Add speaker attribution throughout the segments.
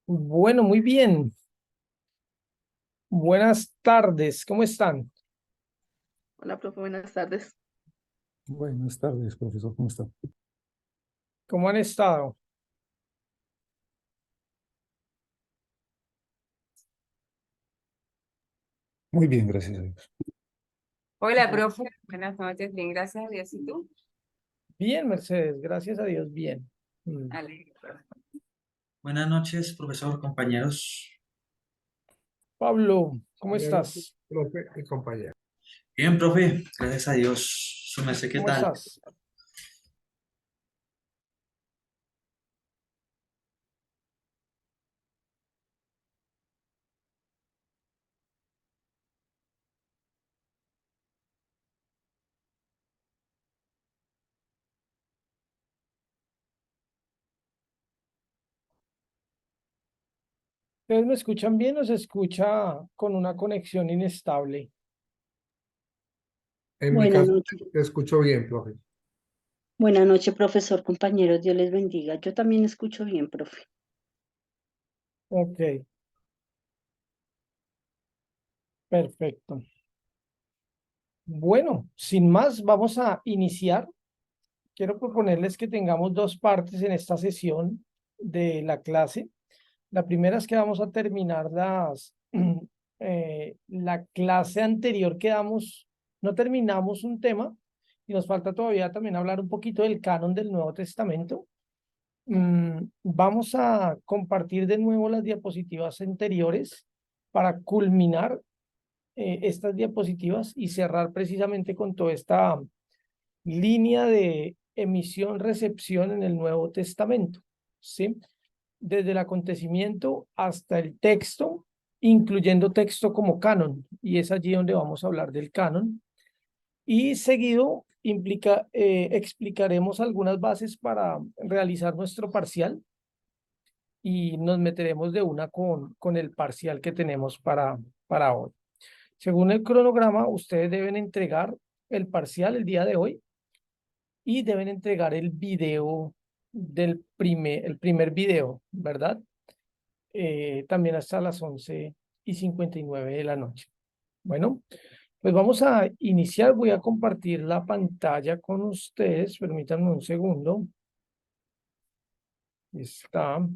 Speaker 1: Bueno, muy bien. Buenas tardes. ¿Cómo están?
Speaker 2: Hola, profe, buenas tardes.
Speaker 3: Buenas tardes, profesor, ¿cómo está?
Speaker 1: ¿Cómo han estado?
Speaker 3: Muy bien, gracias a Dios.
Speaker 4: Hola, profe. Buenas noches. Bien, gracias a Dios. ¿Y tú?
Speaker 1: Bien, Mercedes. Gracias a Dios, bien.
Speaker 4: Alegre, profe.
Speaker 5: Buenas noches, profesor, compañeros.
Speaker 1: Pablo, ¿cómo
Speaker 3: Bien,
Speaker 1: estás?
Speaker 3: profe y compañero.
Speaker 5: Bien, profe, gracias a Dios. Su merced, ¿qué
Speaker 1: ¿Cómo
Speaker 5: tal?
Speaker 1: estás? ¿Ustedes me escuchan bien o se escucha con una conexión inestable?
Speaker 3: En mi
Speaker 6: Buenas
Speaker 3: caso,
Speaker 6: noches.
Speaker 3: te escucho bien, profe.
Speaker 6: Buenas noches, profesor, compañeros. Dios les bendiga. Yo también escucho bien, profe.
Speaker 1: Ok, perfecto. Bueno, sin más, vamos a iniciar. Quiero proponerles que tengamos dos partes en esta sesión de la clase. La primera es que vamos a terminar la clase anterior que damos, no terminamos un tema y nos falta todavía también hablar un poquito del canon del Nuevo Testamento. Vamos a compartir de nuevo las diapositivas anteriores para culminar estas diapositivas y cerrar precisamente con toda esta línea de emisión-recepción en el Nuevo Testamento, ¿sí? Desde el acontecimiento hasta el texto, incluyendo texto como canon, y es allí donde vamos a hablar del canon. Y seguido explicaremos algunas bases para realizar nuestro parcial y nos meteremos de una con el parcial que tenemos para hoy. Según el cronograma, ustedes deben entregar el parcial el día de hoy y deben entregar el video el primer video, ¿verdad? También hasta las 11:59 de la noche. Bueno, pues vamos a iniciar. Voy a compartir la pantalla con ustedes. Permítanme un segundo. Está.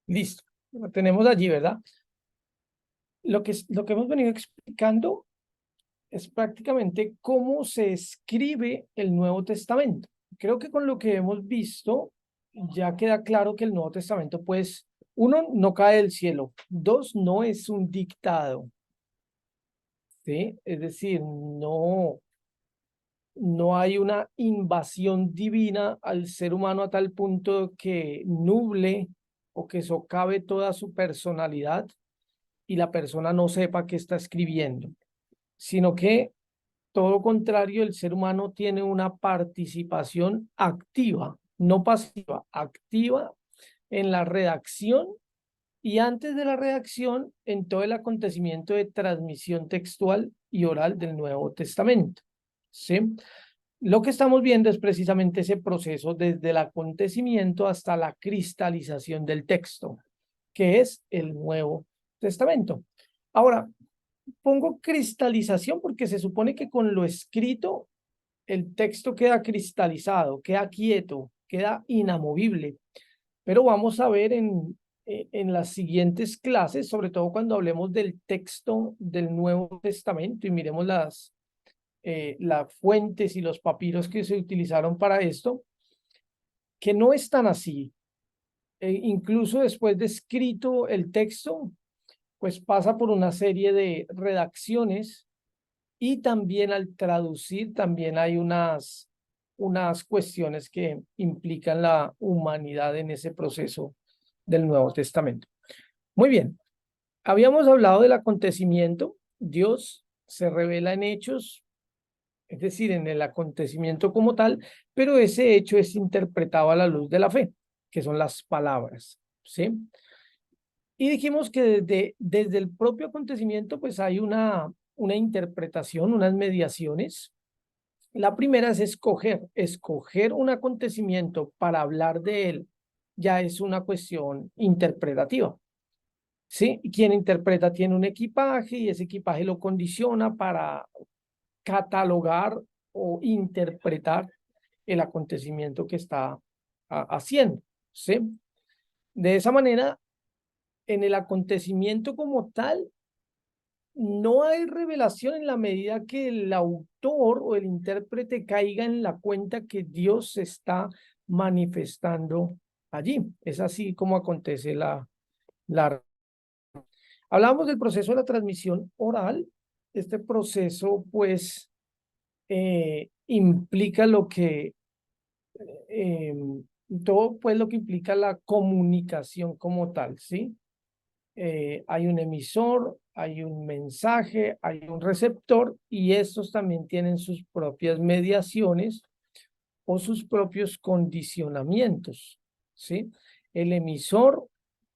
Speaker 1: Listo. Lo tenemos allí, ¿verdad? Lo que hemos venido explicando es prácticamente cómo se escribe el Nuevo Testamento. Creo que con lo que hemos visto ya queda claro que el Nuevo Testamento, pues, uno, no cae del cielo. Dos, no es un dictado. ¿Sí? Es decir, no hay una invasión divina al ser humano a tal punto que nuble o que socave toda su personalidad y la persona no sepa qué está escribiendo, sino que todo lo contrario, el ser humano tiene una participación activa, no pasiva, activa en la redacción y antes de la redacción en todo el acontecimiento de transmisión textual y oral del Nuevo Testamento. ¿Sí? Lo que estamos viendo es precisamente ese proceso desde el acontecimiento hasta la cristalización del texto, que es el Nuevo Testamento. Ahora, pongo cristalización porque se supone que con lo escrito el texto queda cristalizado, queda quieto, queda inamovible. Pero vamos a ver en las siguientes clases, sobre todo cuando hablemos del texto del Nuevo Testamento y miremos las fuentes y los papiros que se utilizaron para esto, que no es tan así. Incluso después de escrito el texto, pues pasa por una serie de redacciones y también al traducir también hay unas cuestiones que implican la humanidad en ese proceso del Nuevo Testamento. Muy bien, habíamos hablado del acontecimiento. Dios se revela en hechos, es decir, en el acontecimiento como tal, pero ese hecho es interpretado a la luz de la fe, que son las palabras, ¿sí? Y dijimos que desde el propio acontecimiento, pues hay una interpretación, unas mediaciones. La primera es escoger un acontecimiento para hablar de él, ya es una cuestión interpretativa. ¿Sí? Quien interpreta tiene un equipaje y ese equipaje lo condiciona para catalogar o interpretar el acontecimiento que está haciendo. ¿Sí? De esa manera, en el acontecimiento como tal, no hay revelación en la medida que el autor o el intérprete caiga en la cuenta que Dios se está manifestando allí. Es así como acontece la. Hablamos del proceso de la transmisión oral. Este proceso, pues, implica eh, todo, pues, lo que implica la comunicación como tal, ¿sí? Hay un emisor, hay un mensaje, hay un receptor, y estos también tienen sus propias mediaciones o sus propios condicionamientos, ¿sí? El emisor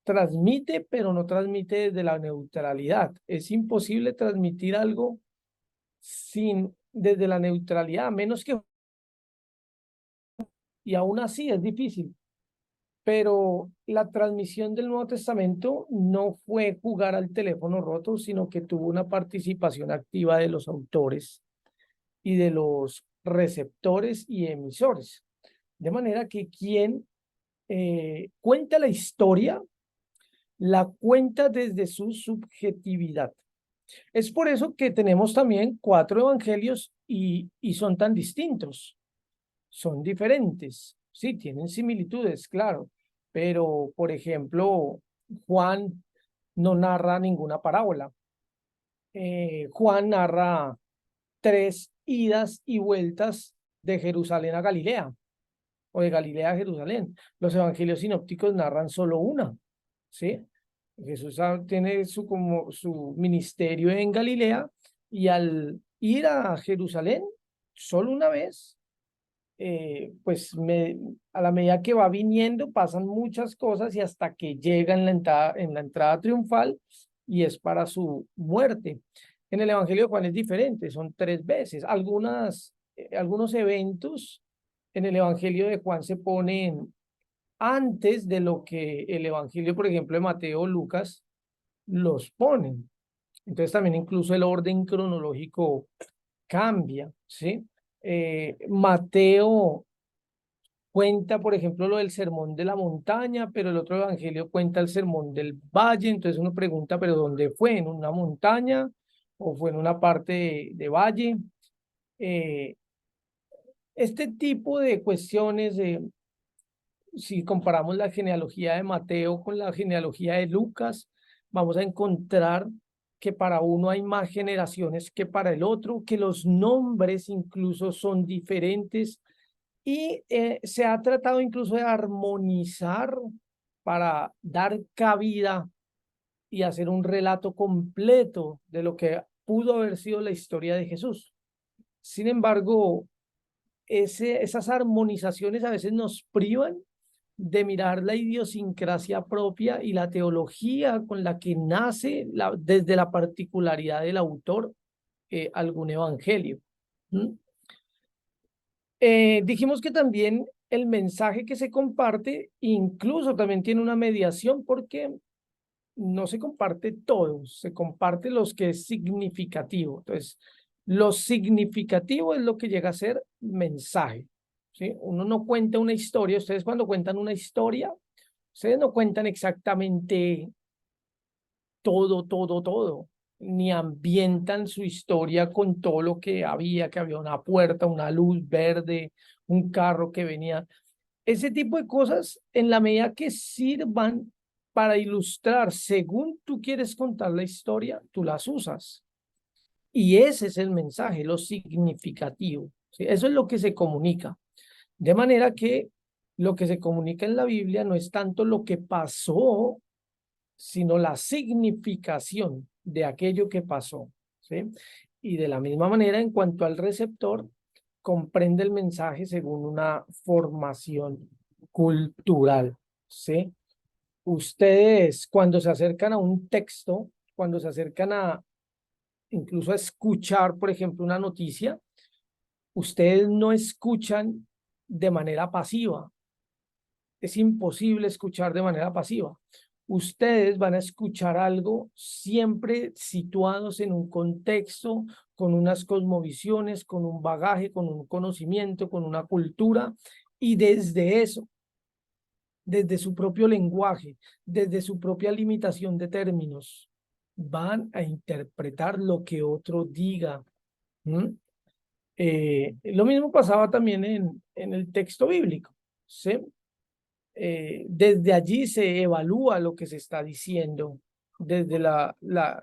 Speaker 1: transmite, pero no transmite desde la neutralidad. Es imposible transmitir algo desde la neutralidad, a menos que, y aún así es difícil. Pero la transmisión del Nuevo Testamento no fue jugar al teléfono roto, sino que tuvo una participación activa de los autores y de los receptores y emisores. De manera que quien cuenta la historia, la cuenta desde su subjetividad. Es por eso que tenemos también 4 evangelios y son tan distintos. Son diferentes. Sí, tienen similitudes, claro. Pero, por ejemplo, Juan no narra ninguna parábola. Juan narra 3 idas y vueltas de Jerusalén a Galilea o de Galilea a Jerusalén. Los evangelios sinópticos narran solo una, ¿sí? Jesús tiene su ministerio en Galilea y al ir a Jerusalén solo una vez, pues a la medida que va viniendo pasan muchas cosas y hasta que llega en la entrada triunfal y es para su muerte. En el Evangelio de Juan es diferente, son 3 veces. Algunos eventos en el Evangelio de Juan se ponen antes de lo que el Evangelio, por ejemplo, de Mateo o Lucas los ponen. Entonces también incluso el orden cronológico cambia, ¿sí? Mateo cuenta, por ejemplo, lo del sermón de la montaña, pero el otro evangelio cuenta el sermón del valle. Entonces uno pregunta, ¿pero dónde fue? ¿En una montaña o fue en una parte de valle? Este tipo de cuestiones, si comparamos la genealogía de Mateo con la genealogía de Lucas, vamos a encontrar que para uno hay más generaciones que para el otro, que los nombres incluso son diferentes y se ha tratado incluso de armonizar para dar cabida y hacer un relato completo de lo que pudo haber sido la historia de Jesús. Sin embargo, esas armonizaciones a veces nos privan de mirar la idiosincrasia propia y la teología con la que nace desde la particularidad del autor algún evangelio. Dijimos que también el mensaje que se comparte incluso también tiene una mediación porque no se comparte todo, se comparte los que es significativo. Entonces, lo significativo es lo que llega a ser mensaje, ¿sí? Uno no cuenta una historia. Ustedes cuando cuentan una historia, ustedes no cuentan exactamente todo, ni ambientan su historia con todo lo que había una puerta, una luz verde, un carro que venía. Ese tipo de cosas, en la medida que sirvan para ilustrar según tú quieres contar la historia, tú las usas. Y ese es el mensaje, lo significativo, ¿sí? Eso es lo que se comunica. De manera que lo que se comunica en la Biblia no es tanto lo que pasó, sino la significación de aquello que pasó, ¿sí? Y de la misma manera, en cuanto al receptor, comprende el mensaje según una formación cultural, ¿sí? ustedes cuando se acercan a un texto, cuando se acercan a incluso a escuchar, por ejemplo, una noticia, ustedes no escuchan de manera pasiva. Es imposible escuchar de manera pasiva. Ustedes van a escuchar algo siempre situados en un contexto, con unas cosmovisiones, con un bagaje, con un conocimiento, con una cultura, y desde eso, desde su propio lenguaje, desde su propia limitación de términos, van a interpretar lo que otro diga. Lo mismo pasaba también en el texto bíblico, ¿sí? Desde allí se evalúa lo que se está diciendo, desde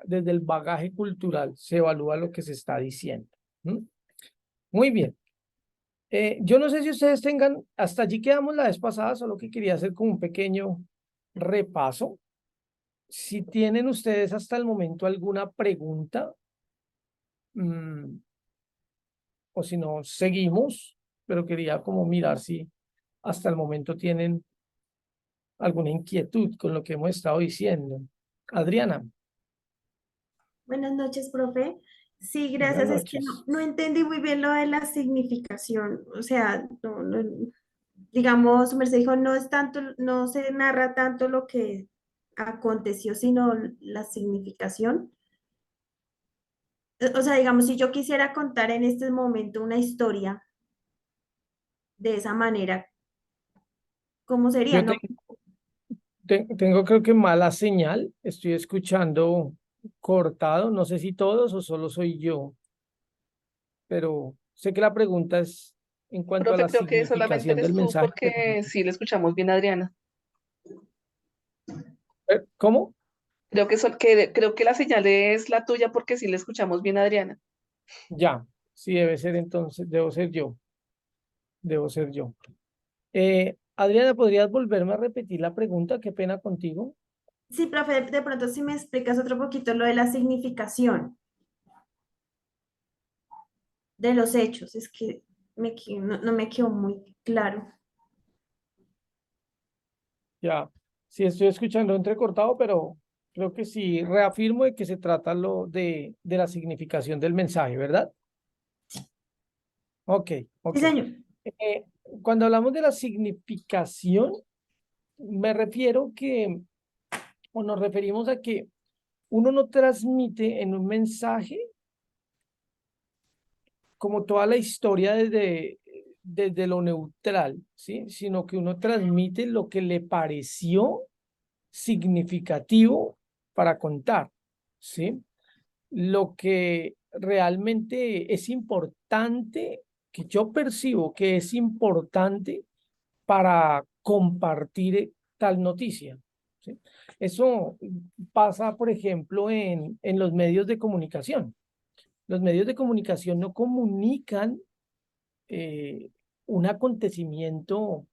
Speaker 1: desde el bagaje cultural se evalúa lo que se está diciendo. Muy bien. Yo no sé si ustedes tengan, hasta allí quedamos la vez pasada, solo que quería hacer como un pequeño repaso. Si tienen ustedes hasta el momento alguna pregunta, o si no, seguimos, pero quería como mirar si hasta el momento tienen alguna inquietud con lo que hemos estado diciendo. Adriana,
Speaker 7: Buenas noches, profe. Sí,
Speaker 1: buenas
Speaker 7: gracias. Es que
Speaker 1: noches.
Speaker 7: no entendí muy bien lo de la significación. O sea, digamos, su merced dijo, no es tanto, no se narra tanto lo que aconteció, sino la significación. O sea, digamos, si yo quisiera contar en este momento una historia de esa manera, ¿cómo sería?
Speaker 1: Yo
Speaker 7: No,
Speaker 1: tengo creo que mala señal, estoy escuchando cortado, no sé si todos o solo soy yo, pero sé que la pregunta es en cuanto a
Speaker 2: Profe,
Speaker 1: la
Speaker 2: creo que solamente
Speaker 1: significación del
Speaker 2: eres tú
Speaker 1: mensaje.
Speaker 2: porque sí le escuchamos bien a Adriana.
Speaker 1: ¿Cómo?
Speaker 2: Creo que la señal es la tuya porque sí le escuchamos bien a Adriana.
Speaker 1: Ya, sí debe ser entonces, debo ser yo. Adriana, ¿podrías volverme a repetir la pregunta? Qué pena contigo.
Speaker 7: sí, profe, de pronto si me explicas otro poquito lo de la significación de los hechos, es que no me quedó muy claro.
Speaker 1: Ya, sí estoy escuchando entrecortado, pero creo que sí reafirmo de que se trata de la significación del mensaje, ¿verdad? Ok,
Speaker 7: Sí,
Speaker 1: ok.
Speaker 7: señor.
Speaker 1: Eh, Cuando hablamos de la significación, me refiero que, o nos referimos a que uno no transmite en un mensaje como toda la historia desde lo neutral, ¿sí? Sino que uno transmite lo que le pareció significativo para contar, ¿sí? Lo que realmente es importante, que yo percibo que es importante para compartir tal noticia, ¿sí? Eso pasa, por ejemplo, en los medios de comunicación. Los medios de comunicación no comunican un acontecimiento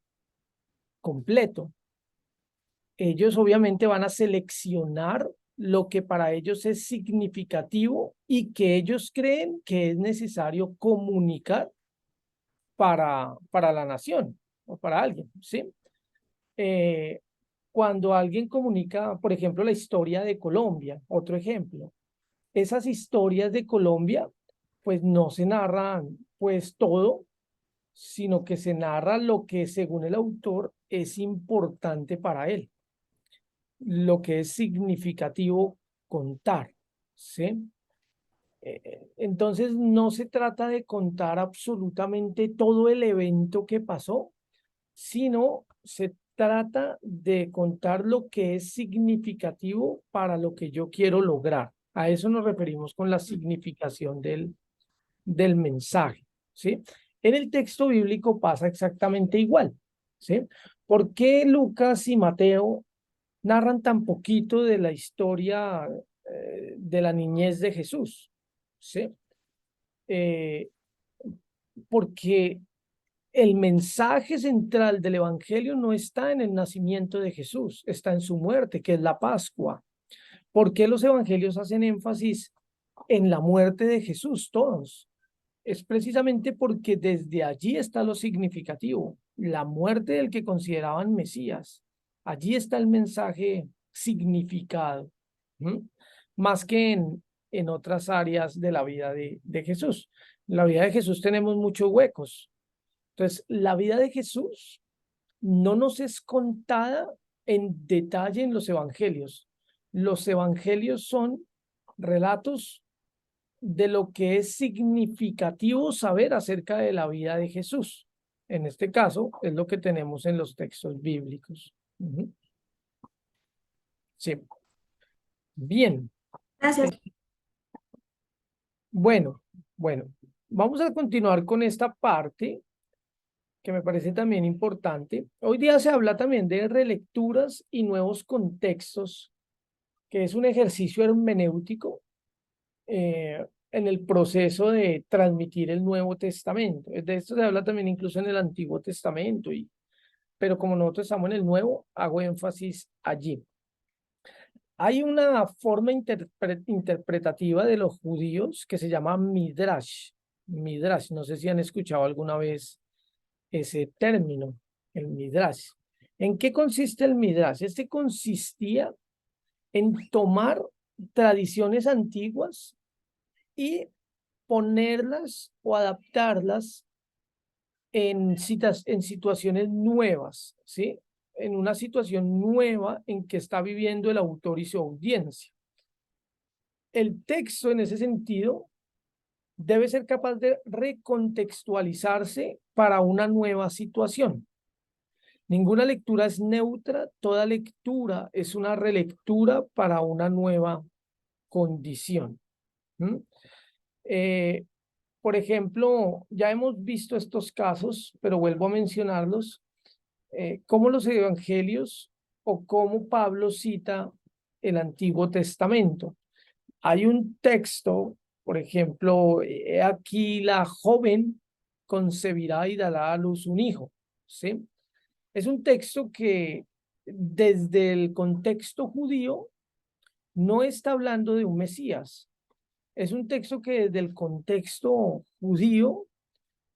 Speaker 1: completo. Ellos obviamente van a seleccionar lo que para ellos es significativo y que ellos creen que es necesario comunicar para la nación o para alguien, ¿sí? Eh, Cuando alguien comunica, por ejemplo, la historia de Colombia, otro ejemplo, esas historias de Colombia, pues no se narran pues todo, sino que se narra lo que según el autor es importante para él, lo que es significativo contar, ¿sí? Entonces no se trata de contar absolutamente todo el evento que pasó, sino se trata de contar lo que es significativo para lo que yo quiero lograr. A eso nos referimos con la significación del mensaje, ¿sí? En el texto bíblico pasa exactamente igual, ¿sí? ¿Por qué Lucas y Mateo narran tan poquito de la historia de la niñez de Jesús? ¿Sí? Eh, Porque el mensaje central del Evangelio no está en el nacimiento de Jesús, está en su muerte, que es la Pascua. ¿Por qué los evangelios hacen énfasis en la muerte de Jesús, todos? Es precisamente porque desde allí está lo significativo, la muerte del que consideraban Mesías. Allí está el mensaje significado, más que en otras áreas de la vida de Jesús. En la vida de Jesús tenemos muchos huecos. Entonces, la vida de Jesús no nos es contada en detalle en los evangelios. Los evangelios son relatos de lo que es significativo saber acerca de la vida de Jesús. En este caso, es lo que tenemos en los textos bíblicos. Sí. Bien.
Speaker 7: Gracias.
Speaker 1: Bueno, vamos a continuar con esta parte que me parece también importante. Hoy día se habla también de relecturas y nuevos contextos, que es un ejercicio hermenéutico en el proceso de transmitir el Nuevo Testamento. De esto se habla también incluso en el Antiguo Testamento, pero como nosotros estamos en el Nuevo, hago énfasis allí. Hay una forma interpretativa de los judíos que se llama Midrash. Midrash, no sé si han escuchado alguna vez ese término, el Midrash. ¿En qué consiste el Midrash? Este consistía en tomar tradiciones antiguas y ponerlas o adaptarlas en situaciones nuevas, ¿sí? En una situación nueva en que está viviendo el autor y su audiencia. El texto, en ese sentido, debe ser capaz de recontextualizarse para una nueva situación. Ninguna lectura es neutra, toda lectura es una relectura para una nueva condición. Por ejemplo, ya hemos visto estos casos, pero vuelvo a mencionarlos, cómo los evangelios o cómo Pablo cita el Antiguo Testamento. Hay un texto, por ejemplo, aquí la joven concebirá y dará a luz un hijo, ¿sí? Es un texto que desde el contexto judío no está hablando de un Mesías. Es un texto que desde el contexto judío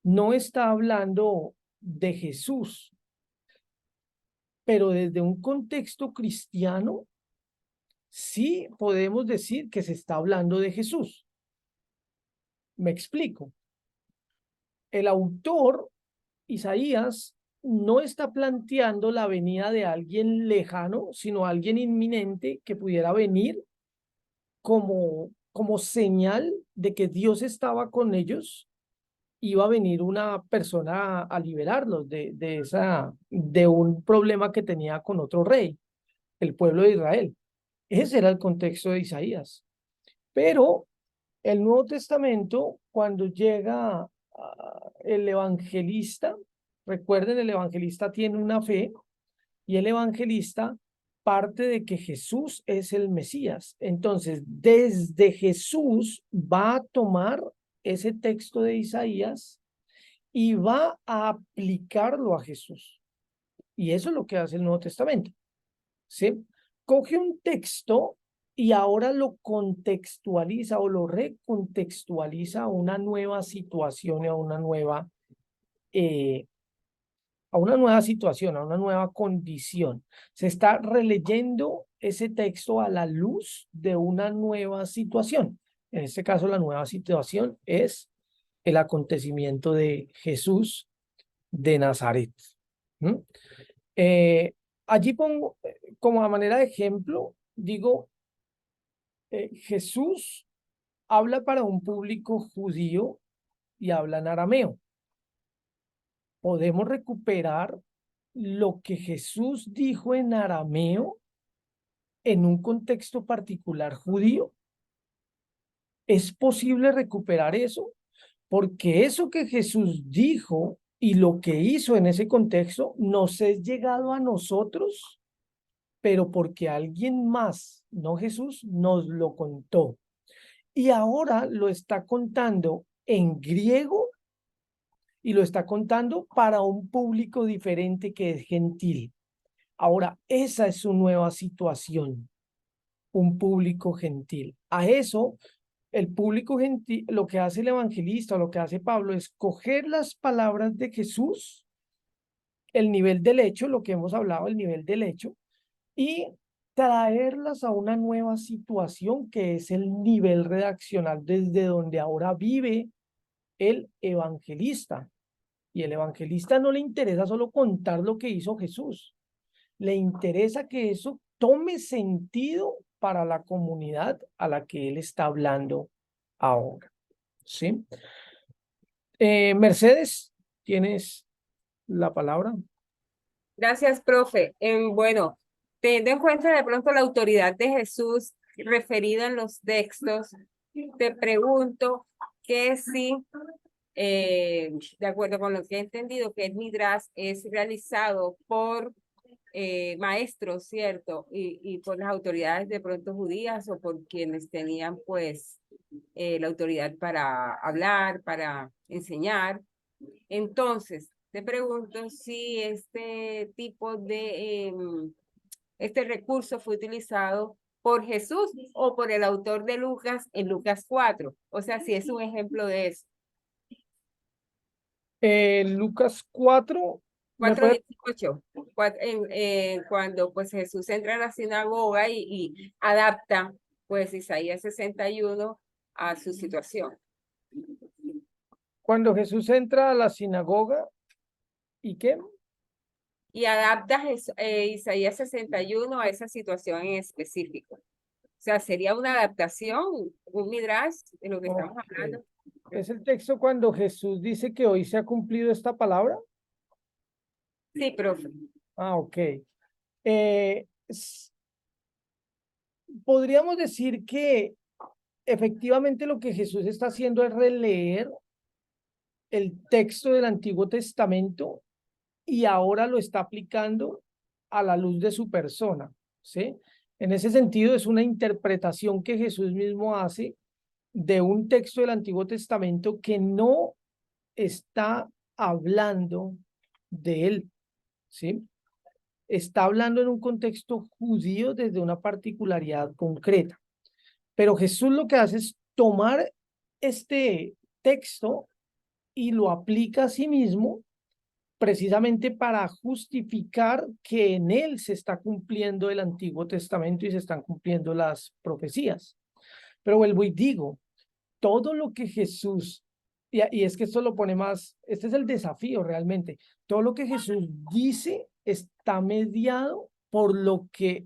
Speaker 1: no está hablando de Jesús, pero desde un contexto cristiano sí podemos decir que se está hablando de Jesús. Me explico. El autor, Isaías, no está planteando la venida de alguien lejano, sino alguien inminente que pudiera venir como señal de que Dios estaba con ellos. Iba a venir una persona a liberarlos de un problema que tenía con otro rey, el pueblo de Israel. Ese era el contexto de Isaías. Pero el Nuevo Testamento, cuando llega el evangelista, recuerden, el evangelista tiene una fe y el evangelista parte de que Jesús es el Mesías. Entonces, desde Jesús va a tomar ese texto de Isaías y va a aplicarlo a Jesús. Y eso es lo que hace el Nuevo Testamento. ¿Sí? Coge un texto y ahora lo contextualiza o lo recontextualiza a una nueva situación y a una nueva situación, a una nueva condición. Se está releyendo ese texto a la luz de una nueva situación. En este caso, la nueva situación es el acontecimiento de Jesús de Nazaret. Allí pongo, como a manera de ejemplo, digo, Jesús habla para un público judío y habla en arameo. Podemos recuperar lo que Jesús dijo en arameo en un contexto particular judío. ¿Es posible recuperar eso? Porque eso que Jesús dijo y lo que hizo en ese contexto nos es llegado a nosotros, pero porque alguien más, no Jesús, nos lo contó. Y ahora lo está contando en griego y lo está contando para un público diferente que es gentil. Ahora, esa es su nueva situación, un público gentil. A eso, el público gentil, lo que hace el evangelista, lo que hace Pablo, es coger las palabras de Jesús, el nivel del hecho, lo que hemos hablado, el nivel del hecho, y traerlas a una nueva situación que es el nivel redaccional desde donde ahora vive el evangelista. Y el evangelista no le interesa solo contar lo que hizo Jesús, le interesa que eso tome sentido para la comunidad a la que él está hablando ahora. ¿Sí? Mercedes, tienes la palabra.
Speaker 4: Gracias, profe. Bueno, teniendo en cuenta de pronto la autoridad de Jesús referida en los textos, te pregunto que si, de acuerdo con lo que he entendido, que el Midrash es realizado por maestros, ¿cierto? Y por las autoridades de pronto judías o por quienes tenían pues la autoridad para hablar, para enseñar. Entonces, te pregunto si este tipo de, este recurso fue utilizado por Jesús o por el autor de Lucas en Lucas 4. O sea, si es un ejemplo de eso.
Speaker 1: Lucas 4, ¿me puede-
Speaker 4: 4:18, cuando pues Jesús entra a la sinagoga y adapta pues Isaías 61 a su situación.
Speaker 1: cuando Jesús entra a la sinagoga, ¿y qué?
Speaker 4: Y adapta Isaías 61 a esa situación en específico. O sea, sería una adaptación, un midrash de lo que estamos
Speaker 1: Ok.
Speaker 4: hablando.
Speaker 1: ¿Es el texto cuando Jesús dice que hoy se ha cumplido esta palabra?
Speaker 4: Sí, profe.
Speaker 1: Ah, ok. Podríamos decir que efectivamente lo que Jesús está haciendo es releer el texto del Antiguo Testamento y ahora lo está aplicando a la luz de su persona, ¿sí? En ese sentido es una interpretación que Jesús mismo hace de un texto del Antiguo Testamento que no está hablando de él, ¿sí? Está hablando en un contexto judío desde una particularidad concreta. Pero Jesús lo que hace es tomar este texto y lo aplica a sí mismo precisamente para justificar que en él se está cumpliendo el Antiguo Testamento y se están cumpliendo las profecías. Pero vuelvo y digo, todo lo que Jesús, y es que esto lo pone más, este es el desafío realmente, todo lo que Jesús dice está mediado por lo que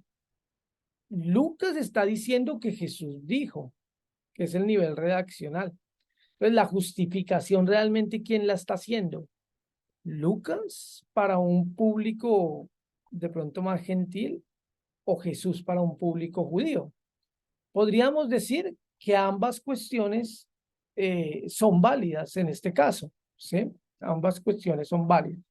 Speaker 1: Lucas está diciendo que Jesús dijo, que es el nivel redaccional. Entonces, la justificación realmente, ¿quién la está haciendo? ¿Lucas para un público de pronto más gentil o Jesús para un público judío? Podríamos decir que ambas cuestiones son válidas en este caso, ¿sí? Ambas cuestiones son válidas.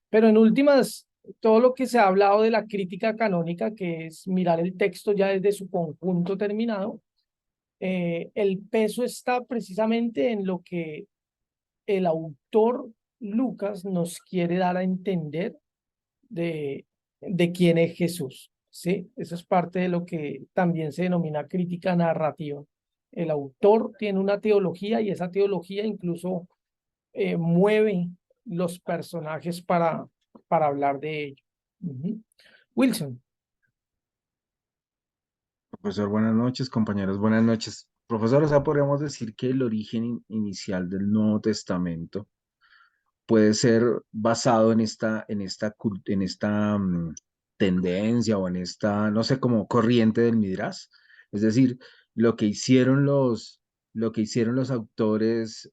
Speaker 1: Pero en últimas, todo lo que se ha hablado de la crítica canónica, que es mirar el texto ya desde su conjunto terminado, el peso está precisamente en lo que el autor Lucas nos quiere dar a entender de quién es Jesús, ¿sí? Eso es parte de lo que también se denomina crítica narrativa. El autor tiene una teología y esa teología incluso mueve los personajes para hablar de ello. Wilson.
Speaker 8: Profesor, buenas noches, compañeros, buenas noches. Profesor, o sea, podríamos decir que el origen inicial del Nuevo Testamento puede ser basado en esta tendencia o en esta, no sé, como corriente del Midrash. Es decir, lo que hicieron los autores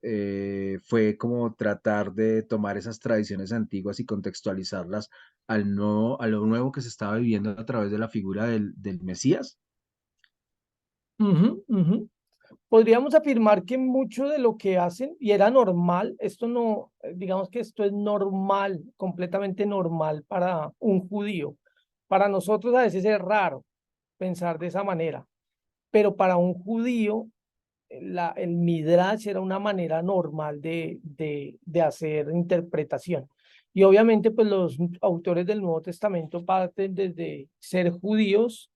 Speaker 8: fue como tratar de tomar esas tradiciones antiguas y contextualizarlas a lo nuevo que se estaba viviendo a través de la figura del Mesías.
Speaker 1: Podríamos afirmar que mucho de lo que hacen, y era normal, esto no, digamos que esto es normal, completamente normal para un judío. Para nosotros a veces es raro pensar de esa manera, pero para un judío el Midrash era una manera normal de hacer interpretación. Y obviamente pues los autores del Nuevo Testamento parten desde ser judíos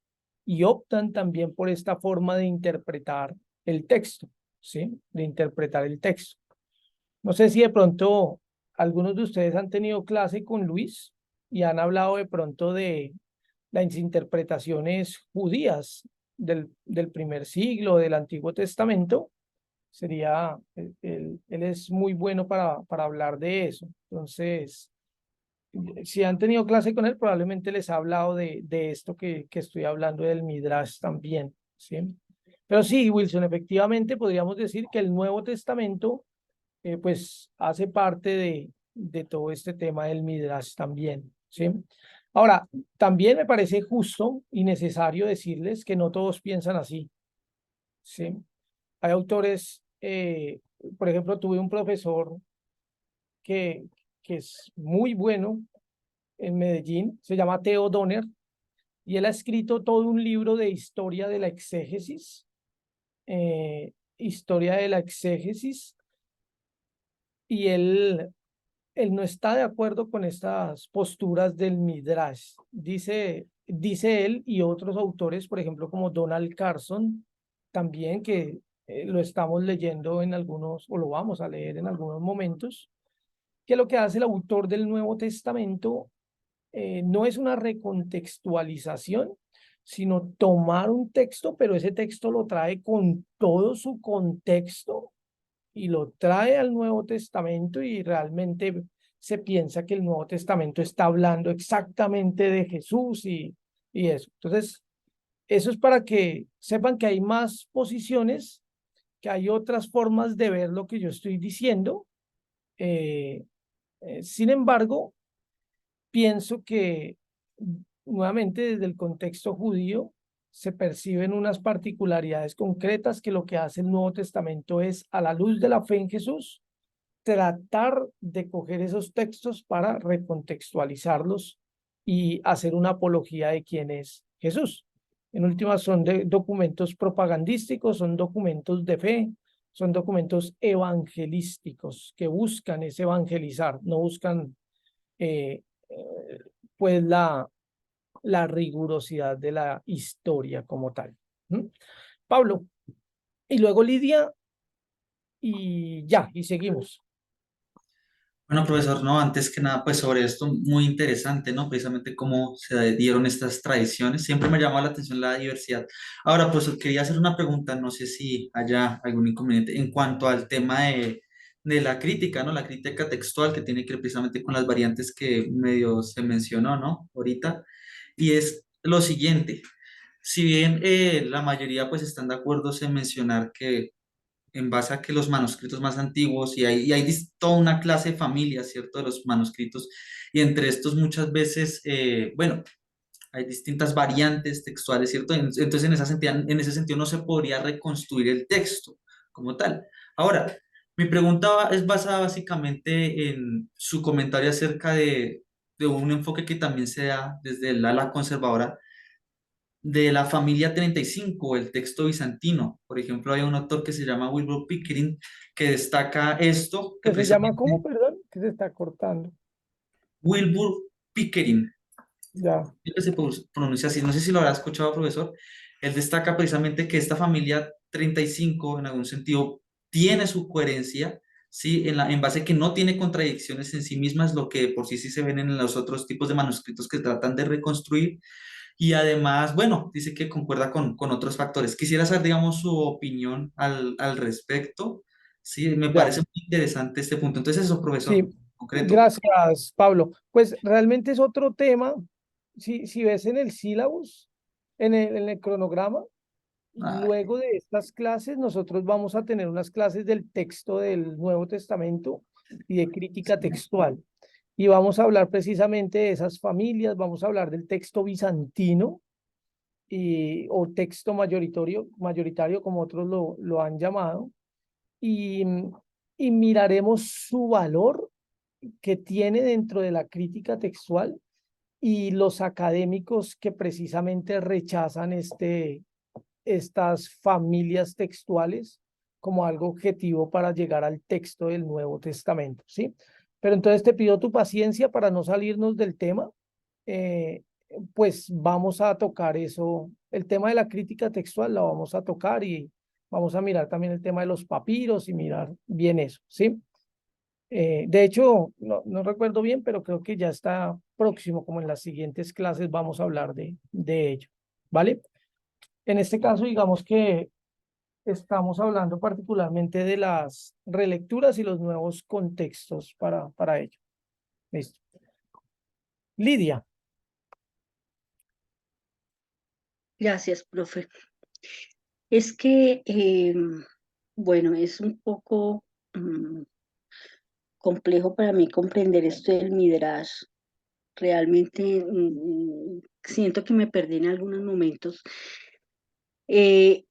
Speaker 1: y optan también por esta forma de interpretar el texto, ¿sí? De interpretar el texto. No sé si de pronto algunos de ustedes han tenido clase con Luis y han hablado de pronto las interpretaciones judías del primer siglo del Antiguo Testamento. Sería, él es muy bueno para hablar de eso. Entonces, si han tenido clase con él, probablemente les ha hablado de esto que estoy hablando del Midrash también, ¿sí? Pero sí, Wilson, efectivamente podríamos decir que el Nuevo Testamento pues hace parte de todo este tema del Midrash también, ¿sí? Ahora, también me parece justo y necesario decirles que no todos piensan así, ¿sí? Hay autores, por ejemplo, tuve un profesor que es muy bueno en Medellín, se llama Theo Donner, y él ha escrito todo un libro de historia de la exégesis, historia de la exégesis, y él no está de acuerdo con estas posturas del Midrash. Dice él y otros autores, por ejemplo, como Donald Carson, también que lo estamos leyendo en algunos, o lo vamos a leer en algunos momentos, que lo que hace el autor del Nuevo Testamento no es una recontextualización, sino tomar un texto, pero ese texto lo trae con todo su contexto y lo trae al Nuevo Testamento, y realmente se piensa que el Nuevo Testamento está hablando exactamente de Jesús y eso. Entonces, eso es para que sepan que hay más posiciones, que hay otras formas de ver lo que yo estoy diciendo. Sin embargo, pienso que nuevamente desde el contexto judío se perciben unas particularidades concretas que lo que hace el Nuevo Testamento es, a la luz de la fe en Jesús, tratar de coger esos textos para recontextualizarlos y hacer una apología de quién es Jesús. En últimas, son documentos propagandísticos, son documentos de fe, son documentos evangelísticos que buscan es evangelizar, no buscan pues la rigurosidad de la historia como tal. ¿Mm? Pablo, y luego Lidia, y ya, y seguimos.
Speaker 5: Bueno, profesor, no, antes que nada, pues sobre esto muy interesante, ¿no? Precisamente cómo se dieron estas tradiciones. Siempre me llama la atención la diversidad. Ahora, pues quería hacer una pregunta, no sé si haya algún inconveniente en cuanto al tema de la crítica, ¿no? La crítica textual que tiene que ver precisamente con las variantes que medio se mencionó, ¿no? Ahorita. Y es lo siguiente, si bien la mayoría pues están de acuerdo en mencionar que en base a que los manuscritos más antiguos, y hay toda una clase de familias, ¿cierto?, de los manuscritos, y entre estos muchas veces, bueno, hay distintas variantes textuales, ¿cierto? Entonces, en ese sentido no se podría reconstruir el texto como tal. Ahora, mi pregunta es basada básicamente en su comentario acerca de un enfoque que también se da desde el ala conservadora de la familia 35, el texto bizantino. Por ejemplo, hay un autor que se llama Wilbur Pickering que destaca esto, que
Speaker 1: ¿Que se llama
Speaker 5: precisamente
Speaker 1: cómo, perdón? Que se está cortando.
Speaker 5: Wilbur Pickering,
Speaker 1: Ya.
Speaker 5: creo que se pronuncia así, no sé si lo habrá escuchado, profesor. Él destaca precisamente que esta familia 35, en algún sentido, tiene su coherencia, ¿sí? En base a que no tiene contradicciones en sí mismas, lo que por sí se ven en los otros tipos de manuscritos que tratan de reconstruir. Y además, bueno, dice que concuerda con otros factores. Quisiera saber, digamos, su opinión al respecto. Sí, me
Speaker 1: Ya.
Speaker 5: parece muy interesante este punto. Entonces, eso, profesor,
Speaker 1: Sí,
Speaker 5: en concreto.
Speaker 1: gracias, Pablo. Pues realmente es otro tema. Si ves en el sílabus, en el cronograma,
Speaker 5: Ah,
Speaker 1: luego de estas clases, nosotros vamos a tener unas clases del texto del Nuevo Testamento y de crítica textual. Y vamos a hablar precisamente de esas familias, vamos a hablar del texto bizantino o texto mayoritario, como otros lo han llamado, y, y miraremos su valor que tiene dentro de la crítica textual y los académicos que precisamente rechazan estas familias textuales como algo objetivo para llegar al texto del Nuevo Testamento, ¿sí? Pero entonces te pido tu paciencia para no salirnos del tema. eh, pues vamos a tocar eso, el tema de la crítica textual la vamos a tocar, y vamos a mirar también el tema de los papiros y mirar bien eso, ¿sí? De hecho, no recuerdo bien, pero creo que ya está próximo, como en las siguientes clases vamos a hablar de ello, ¿vale? En este caso, digamos que estamos hablando particularmente de las relecturas y los nuevos contextos para ello. Listo. Lidia,
Speaker 6: Gracias, profe. Es que, bueno, es un poco complejo para mí comprender esto del Midrash. Realmente siento que me perdí en algunos momentos. Eh,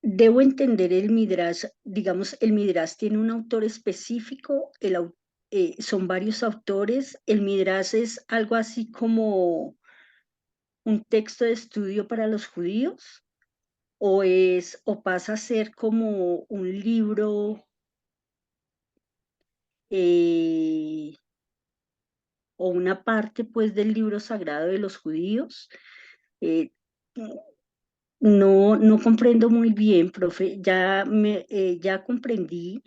Speaker 6: Debo entender el Midrash, digamos, el Midrash tiene un autor específico, son varios autores. El Midrash es algo así como un texto de estudio para los judíos, o pasa a ser como un libro eh, o una parte pues del libro sagrado de los judíos. Eh, no comprendo muy bien, profe. Ya comprendí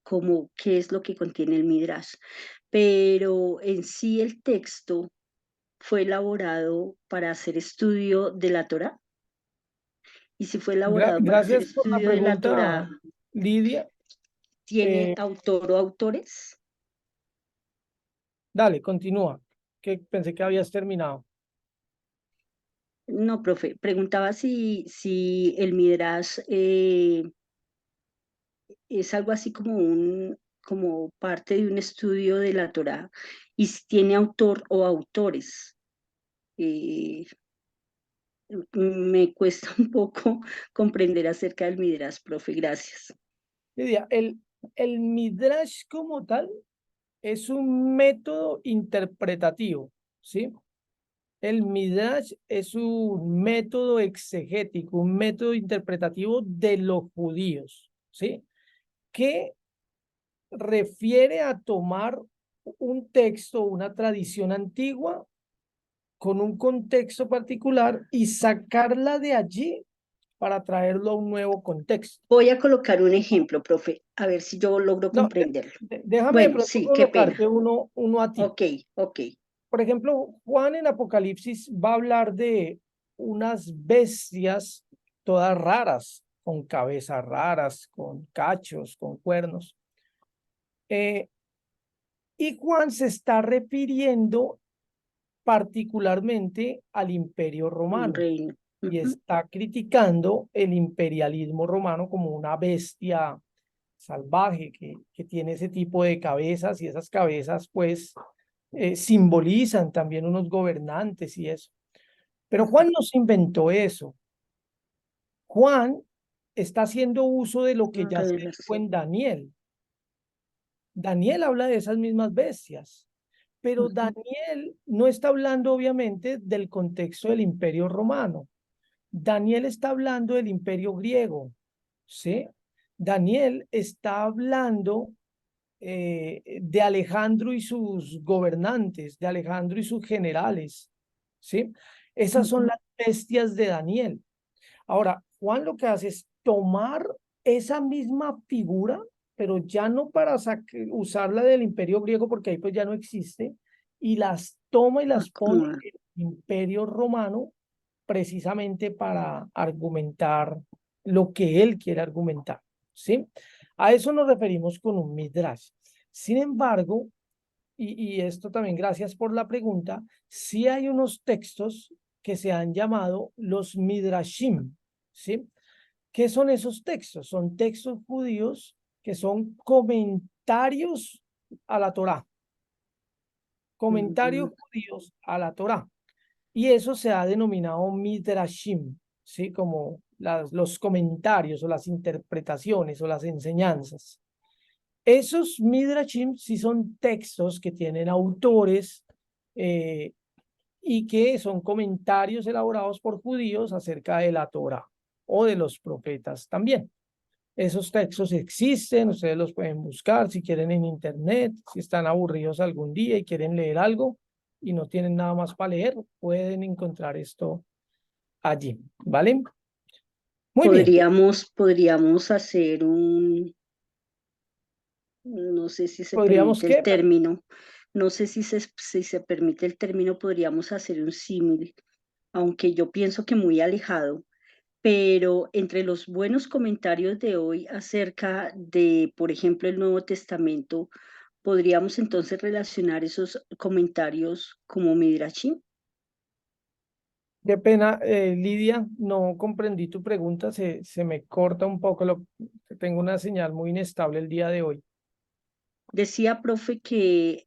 Speaker 6: como qué es lo que contiene el Midrash, pero en sí el texto fue elaborado para hacer estudio de la Torá. Y si fue elaborado para hacer
Speaker 1: gracias por la
Speaker 6: estudio de la
Speaker 1: pregunta,
Speaker 6: Torá,
Speaker 1: Lidia.
Speaker 6: ¿tiene autor o autores?
Speaker 1: Dale, continúa, que pensé que habías terminado.
Speaker 6: No, profe, preguntaba si el Midrash es algo así como parte de un estudio de la Torá y si tiene autor o autores. Eh, Me cuesta un poco comprender acerca del Midrash, profe, gracias.
Speaker 1: Lidia, el Midrash como tal es un método interpretativo, ¿sí? El Midrash es un método exegético, un método interpretativo de los judíos, ¿sí? Que refiere a tomar un texto, una tradición antigua con un contexto particular y sacarla de allí para traerlo a un nuevo contexto.
Speaker 6: Voy a colocar un ejemplo, profe, a ver si yo logro
Speaker 1: No,
Speaker 6: comprenderlo.
Speaker 1: déjame de
Speaker 6: Bueno,
Speaker 1: pronto
Speaker 6: sí, qué pena.
Speaker 1: colocarte uno a ti.
Speaker 6: Ok.
Speaker 1: Por ejemplo, Juan en Apocalipsis va a hablar de unas bestias todas raras, con cabezas raras, con cachos, con cuernos. Y Juan se está refiriendo particularmente al Imperio
Speaker 6: Un
Speaker 1: Romano
Speaker 6: reino.
Speaker 1: y
Speaker 6: Ujú.
Speaker 1: está criticando el imperialismo romano como una bestia salvaje que tiene ese tipo de cabezas y esas cabezas pues simbolizan también unos gobernantes y eso. Pero Juan no se inventó eso. Juan está haciendo uso de lo que
Speaker 6: Una
Speaker 1: ya se dijo
Speaker 6: revelación.
Speaker 1: en Daniel. Daniel habla de esas mismas bestias, pero
Speaker 6: Ujú.
Speaker 1: Daniel no está hablando obviamente del contexto del Imperio Romano. Daniel está hablando del Imperio Griego, ¿sí? Daniel está hablando de Alejandro y sus gobernantes, de Alejandro y sus generales, ¿sí? Esas son
Speaker 6: Ujú.
Speaker 1: las bestias de Daniel. Ahora, Juan lo que hace es tomar esa misma figura, pero ya no para usarla del Imperio griego, porque ahí pues ya no existe, y las toma y las pone
Speaker 6: Acomoda.
Speaker 1: en el Imperio romano precisamente para argumentar lo que él quiere argumentar, ¿sí? A eso nos referimos con un midrash. Sin embargo, y esto también gracias por la pregunta, sí hay unos textos que se han llamado los midrashim, ¿sí? ¿Qué son esos textos? Son textos judíos que son comentarios a la Torá, comentarios judíos a la Torá. Y eso se ha denominado midrashim, ¿sí? Como los comentarios o las interpretaciones o las enseñanzas. Esos midrashim sí son textos que tienen autores y que son comentarios elaborados por judíos acerca de la Torá o de los profetas también. Esos textos existen, ustedes los pueden buscar si quieren en internet, si están aburridos algún día y quieren leer algo y no tienen nada más para leer, pueden encontrar esto allí, ¿vale? Muy bien.
Speaker 6: Podríamos hacer No sé si se
Speaker 1: ¿Podríamos
Speaker 6: permite el
Speaker 1: qué?
Speaker 6: término, no sé si se permite el término, podríamos hacer un símil, aunque yo pienso que muy alejado, pero entre los buenos comentarios de hoy acerca de, por ejemplo, el Nuevo Testamento, podríamos entonces relacionar esos comentarios como Midrashim.
Speaker 1: Qué pena, Lidia, no comprendí tu pregunta, se me corta un poco, tengo una señal muy inestable el día de hoy.
Speaker 6: Decía, profe, que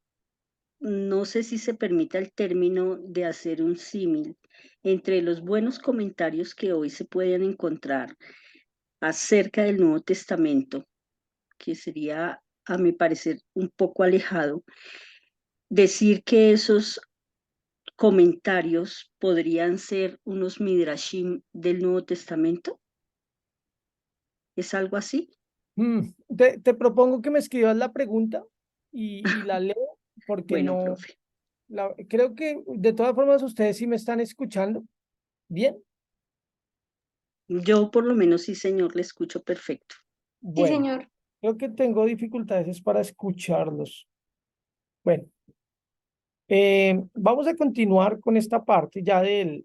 Speaker 6: no sé si se permita el término de hacer un símil entre los buenos comentarios que hoy se pueden encontrar acerca del Nuevo Testamento, que sería, a mi parecer, un poco alejado, decir que esos comentarios podrían ser unos midrashim del Nuevo Testamento. ¿Es algo así?
Speaker 1: Te propongo que me escribas la pregunta y la leo porque
Speaker 6: Bueno,
Speaker 1: no,
Speaker 6: profe,
Speaker 1: creo que de todas formas ustedes sí me están escuchando. Bien,
Speaker 6: yo por lo menos sí, señor, le escucho perfecto.
Speaker 7: Sí,
Speaker 1: bueno,
Speaker 7: señor.
Speaker 1: creo que tengo dificultades es para escucharlos. Bueno, vamos a continuar con esta parte ya eh,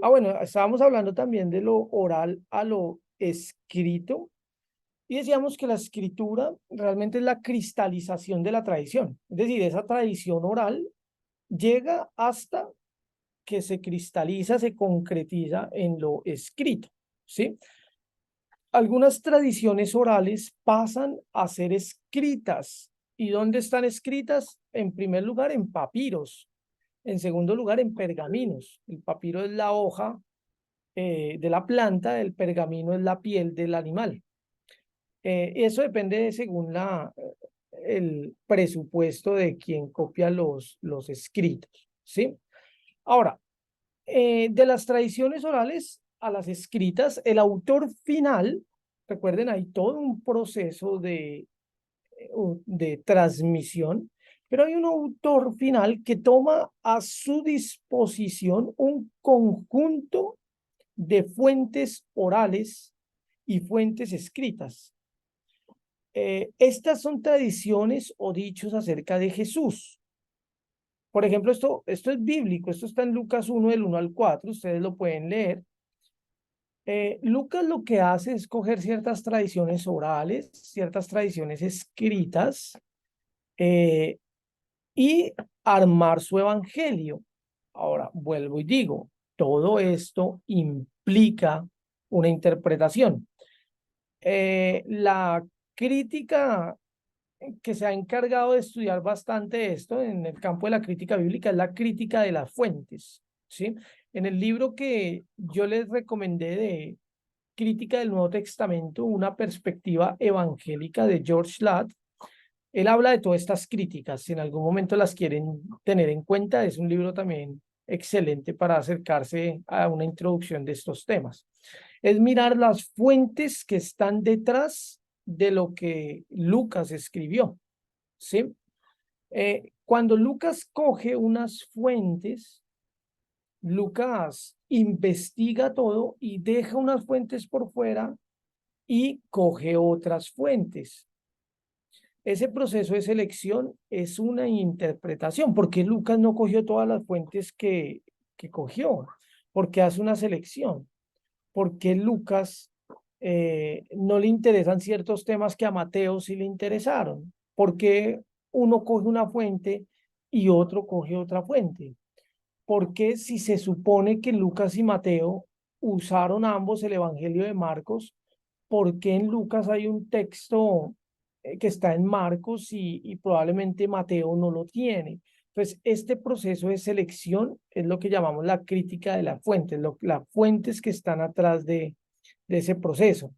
Speaker 1: bueno, estábamos hablando también de lo oral a lo escrito y decíamos que la escritura realmente es la cristalización de la tradición. Es decir, esa tradición oral llega hasta que se cristaliza, se concretiza en lo escrito, ¿sí? Algunas tradiciones orales pasan a ser escritas. ¿Y dónde están escritas? En primer lugar, en papiros. En segundo lugar, en pergaminos. El papiro es la hoja de la planta, el pergamino es la piel del animal. Eso depende según el presupuesto de quien copia los escritos, ¿sí? Ahora, de las tradiciones orales a las escritas, el autor final, recuerden, hay todo un proceso de transmisión, pero hay un autor final que toma a su disposición un conjunto de fuentes orales y fuentes escritas. Estas son tradiciones o dichos acerca de Jesús. Por ejemplo, esto es bíblico, esto está en Lucas 1, del 1 al 4, ustedes lo pueden leer. Lucas lo que hace es coger ciertas tradiciones orales, ciertas tradiciones escritas y armar su evangelio. Ahora, vuelvo y digo, todo esto implica una interpretación. La crítica que se ha encargado de estudiar bastante esto en el campo de la crítica bíblica es la crítica de las fuentes, ¿sí? En el libro que yo les recomendé de Crítica del Nuevo Testamento, una perspectiva evangélica de George Ladd, él habla de todas estas críticas. Si en algún momento las quieren tener en cuenta, es un libro también excelente para acercarse a una introducción de estos temas. Es mirar las fuentes que están detrás de lo que Lucas escribió, ¿sí? Cuando Lucas coge unas fuentes, Lucas investiga todo y deja unas fuentes por fuera y coge otras fuentes. Ese proceso de selección es una interpretación, porque Lucas no cogió todas las fuentes que cogió, porque hace una selección, porque Lucas no le interesan ciertos temas que a Mateo sí le interesaron, porque uno coge una fuente y otro coge otra fuente, porque si se supone que Lucas y Mateo usaron ambos el Evangelio de Marcos, ¿por qué en Lucas hay un texto que está en Marcos y probablemente Mateo no lo tiene? Entonces, este proceso de selección es lo que llamamos la crítica de las fuentes, las fuentes que están atrás de ese proceso.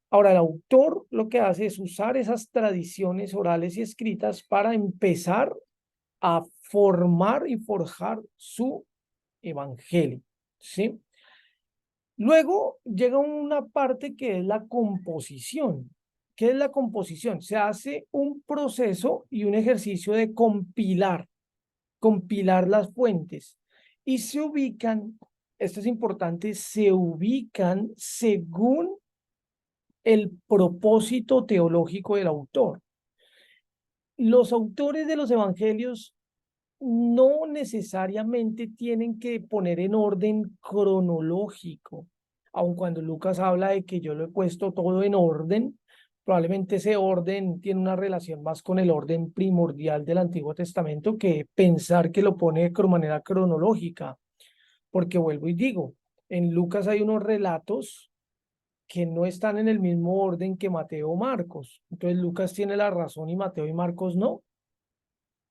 Speaker 1: Ahora, el autor lo que hace es usar esas tradiciones orales y escritas para empezar a formar y forjar su evangelio, ¿sí? Luego llega una parte que es la composición. ¿Qué es la composición? Se hace un proceso y un ejercicio de compilar las fuentes y se ubican, esto es importante, se ubican según el propósito teológico del autor. Los autores de los evangelios no necesariamente tienen que poner en orden cronológico, aun cuando Lucas habla de que yo lo he puesto todo en orden, probablemente ese orden tiene una relación más con el orden primordial del Antiguo Testamento que pensar que lo pone de manera cronológica, porque vuelvo y digo, en Lucas hay unos relatos que no están en el mismo orden que Mateo o Marcos, entonces Lucas tiene la razón y Mateo y Marcos no.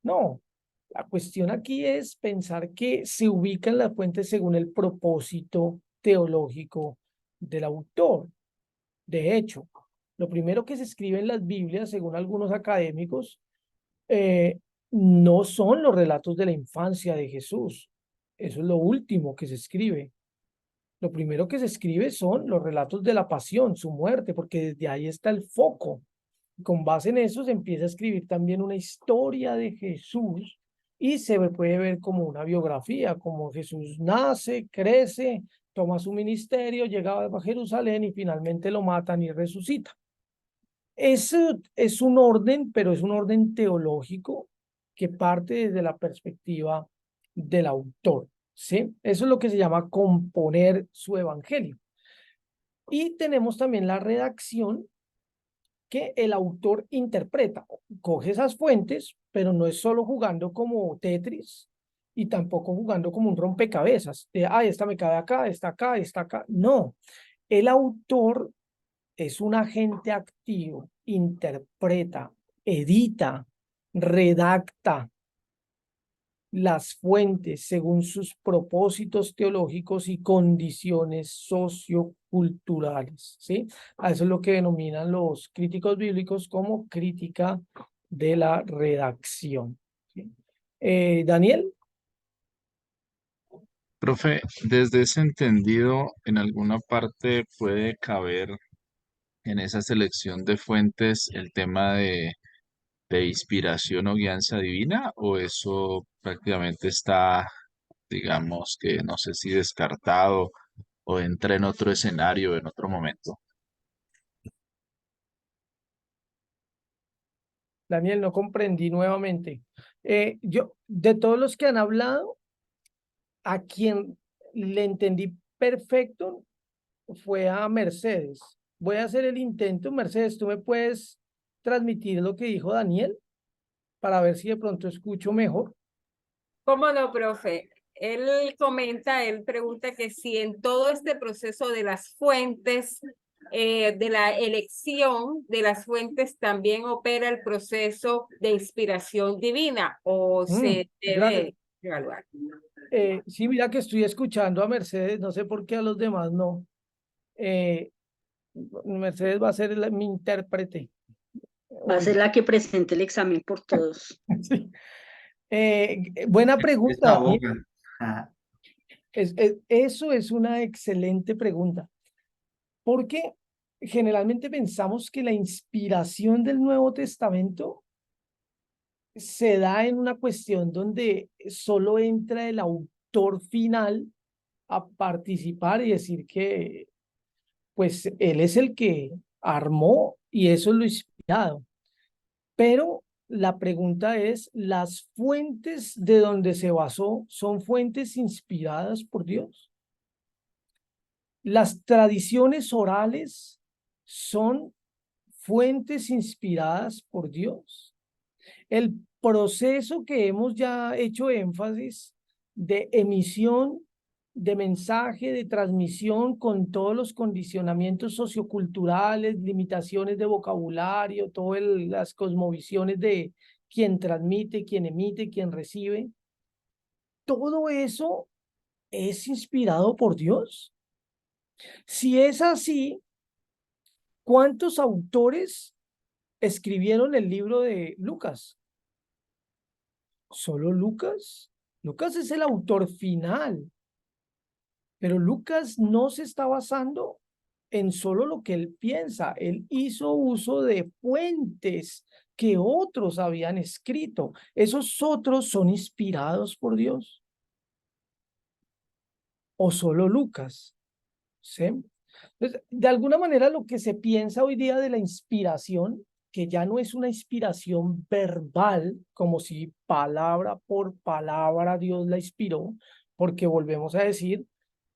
Speaker 1: No, la cuestión aquí es pensar que se ubican las fuentes según el propósito teológico del autor. De hecho, lo primero que se escribe en las Biblias, según algunos académicos, eh, no son los relatos de la infancia de Jesús. Eso es lo último que se escribe. Lo primero que se escribe son los relatos de la pasión, su muerte, porque desde ahí está el foco. Con base en eso se empieza a escribir también una historia de Jesús y se puede ver como una biografía, como Jesús nace, crece, toma su ministerio, llega a Jerusalén y finalmente lo matan y resucita. Eso es un orden, pero es un orden teológico que parte desde la perspectiva del autor, ¿sí? Eso es lo que se llama componer su evangelio. Y tenemos también la redacción, que el autor interpreta, coge esas fuentes, pero no es solo jugando como Tetris y tampoco jugando como un rompecabezas, de, esta me cabe acá, esta acá, esta acá. No, el autor es un agente activo, interpreta, edita, redacta las fuentes según sus propósitos teológicos y condiciones socioculturales, ¿sí? A eso es lo que denominan los críticos bíblicos como crítica de la redacción, ¿sí? Daniel.
Speaker 9: Profe, desde ese entendido, ¿en alguna parte puede caber en esa selección de fuentes el tema de inspiración o guianza divina? ¿O eso prácticamente está, digamos que no sé si descartado o entra en otro escenario en otro momento?
Speaker 1: Daniel, no comprendí nuevamente. Yo, de todos los que han hablado, a quien le entendí perfecto fue a Mercedes. Voy a hacer el intento. Mercedes, ¿tú me puedes transmitir lo que dijo Daniel para ver si de pronto escucho mejor?
Speaker 4: ¿Cómo no, profe? Él comenta, él pregunta que si en todo este proceso de las fuentes, de la elección de las fuentes, también opera el proceso de inspiración divina o se
Speaker 1: Gracias.
Speaker 4: debe evaluar.
Speaker 1: Sí, mira que estoy escuchando a Mercedes, no sé por qué a los demás no. Mercedes va a ser mi intérprete.
Speaker 6: Va a ser la que presente el examen por todos.
Speaker 1: Sí. Buena pregunta,
Speaker 5: Esta
Speaker 1: Daniel.
Speaker 5: boca. Ah,
Speaker 1: Eso es una excelente pregunta, porque generalmente pensamos que la inspiración del Nuevo Testamento se da en una cuestión donde solo entra el autor final a participar y decir que, pues, él es el que armó y eso es lo inspirado. Pero la pregunta es, ¿las fuentes de donde se basó son fuentes inspiradas por Dios? Las tradiciones orales son fuentes inspiradas por Dios. El proceso que hemos ya hecho énfasis de emisión de mensaje, de transmisión con todos los condicionamientos socioculturales, limitaciones de vocabulario, todas las cosmovisiones de quien transmite, quien emite, quien recibe, todo eso es inspirado por Dios. Si es así, ¿cuántos autores escribieron el libro de Lucas? ¿Solo Lucas? Lucas es el autor final, pero Lucas no se está basando en solo lo que él piensa. Él hizo uso de fuentes que otros habían escrito. ¿Esos otros son inspirados por Dios? ¿O solo Lucas? ¿Sí? Entonces, de alguna manera lo que se piensa hoy día de la inspiración, que ya no es una inspiración verbal, como si palabra por palabra Dios la inspiró, porque volvemos a decir,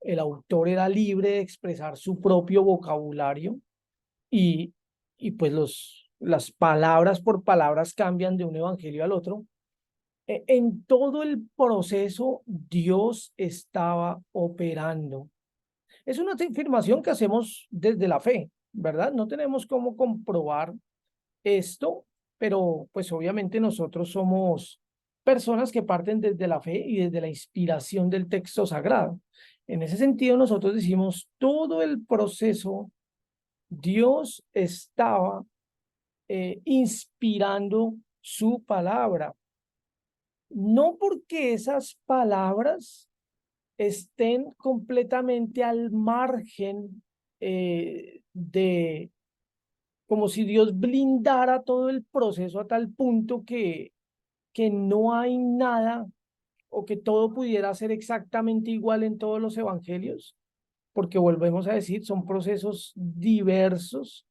Speaker 1: el autor era libre de expresar su propio vocabulario y, y pues las palabras por palabras cambian de un evangelio al otro. En todo el proceso Dios estaba operando. Es una afirmación que hacemos desde la fe, ¿verdad? No tenemos cómo comprobar esto, pero pues obviamente nosotros somos personas que parten desde la fe y desde la inspiración del texto sagrado. En ese sentido, nosotros decimos, todo el proceso, Dios estaba inspirando su palabra. No porque esas palabras estén completamente al margen como si Dios blindara todo el proceso a tal punto que no hay nada o que todo pudiera ser exactamente igual en todos los evangelios, porque volvemos a decir, son procesos diversos,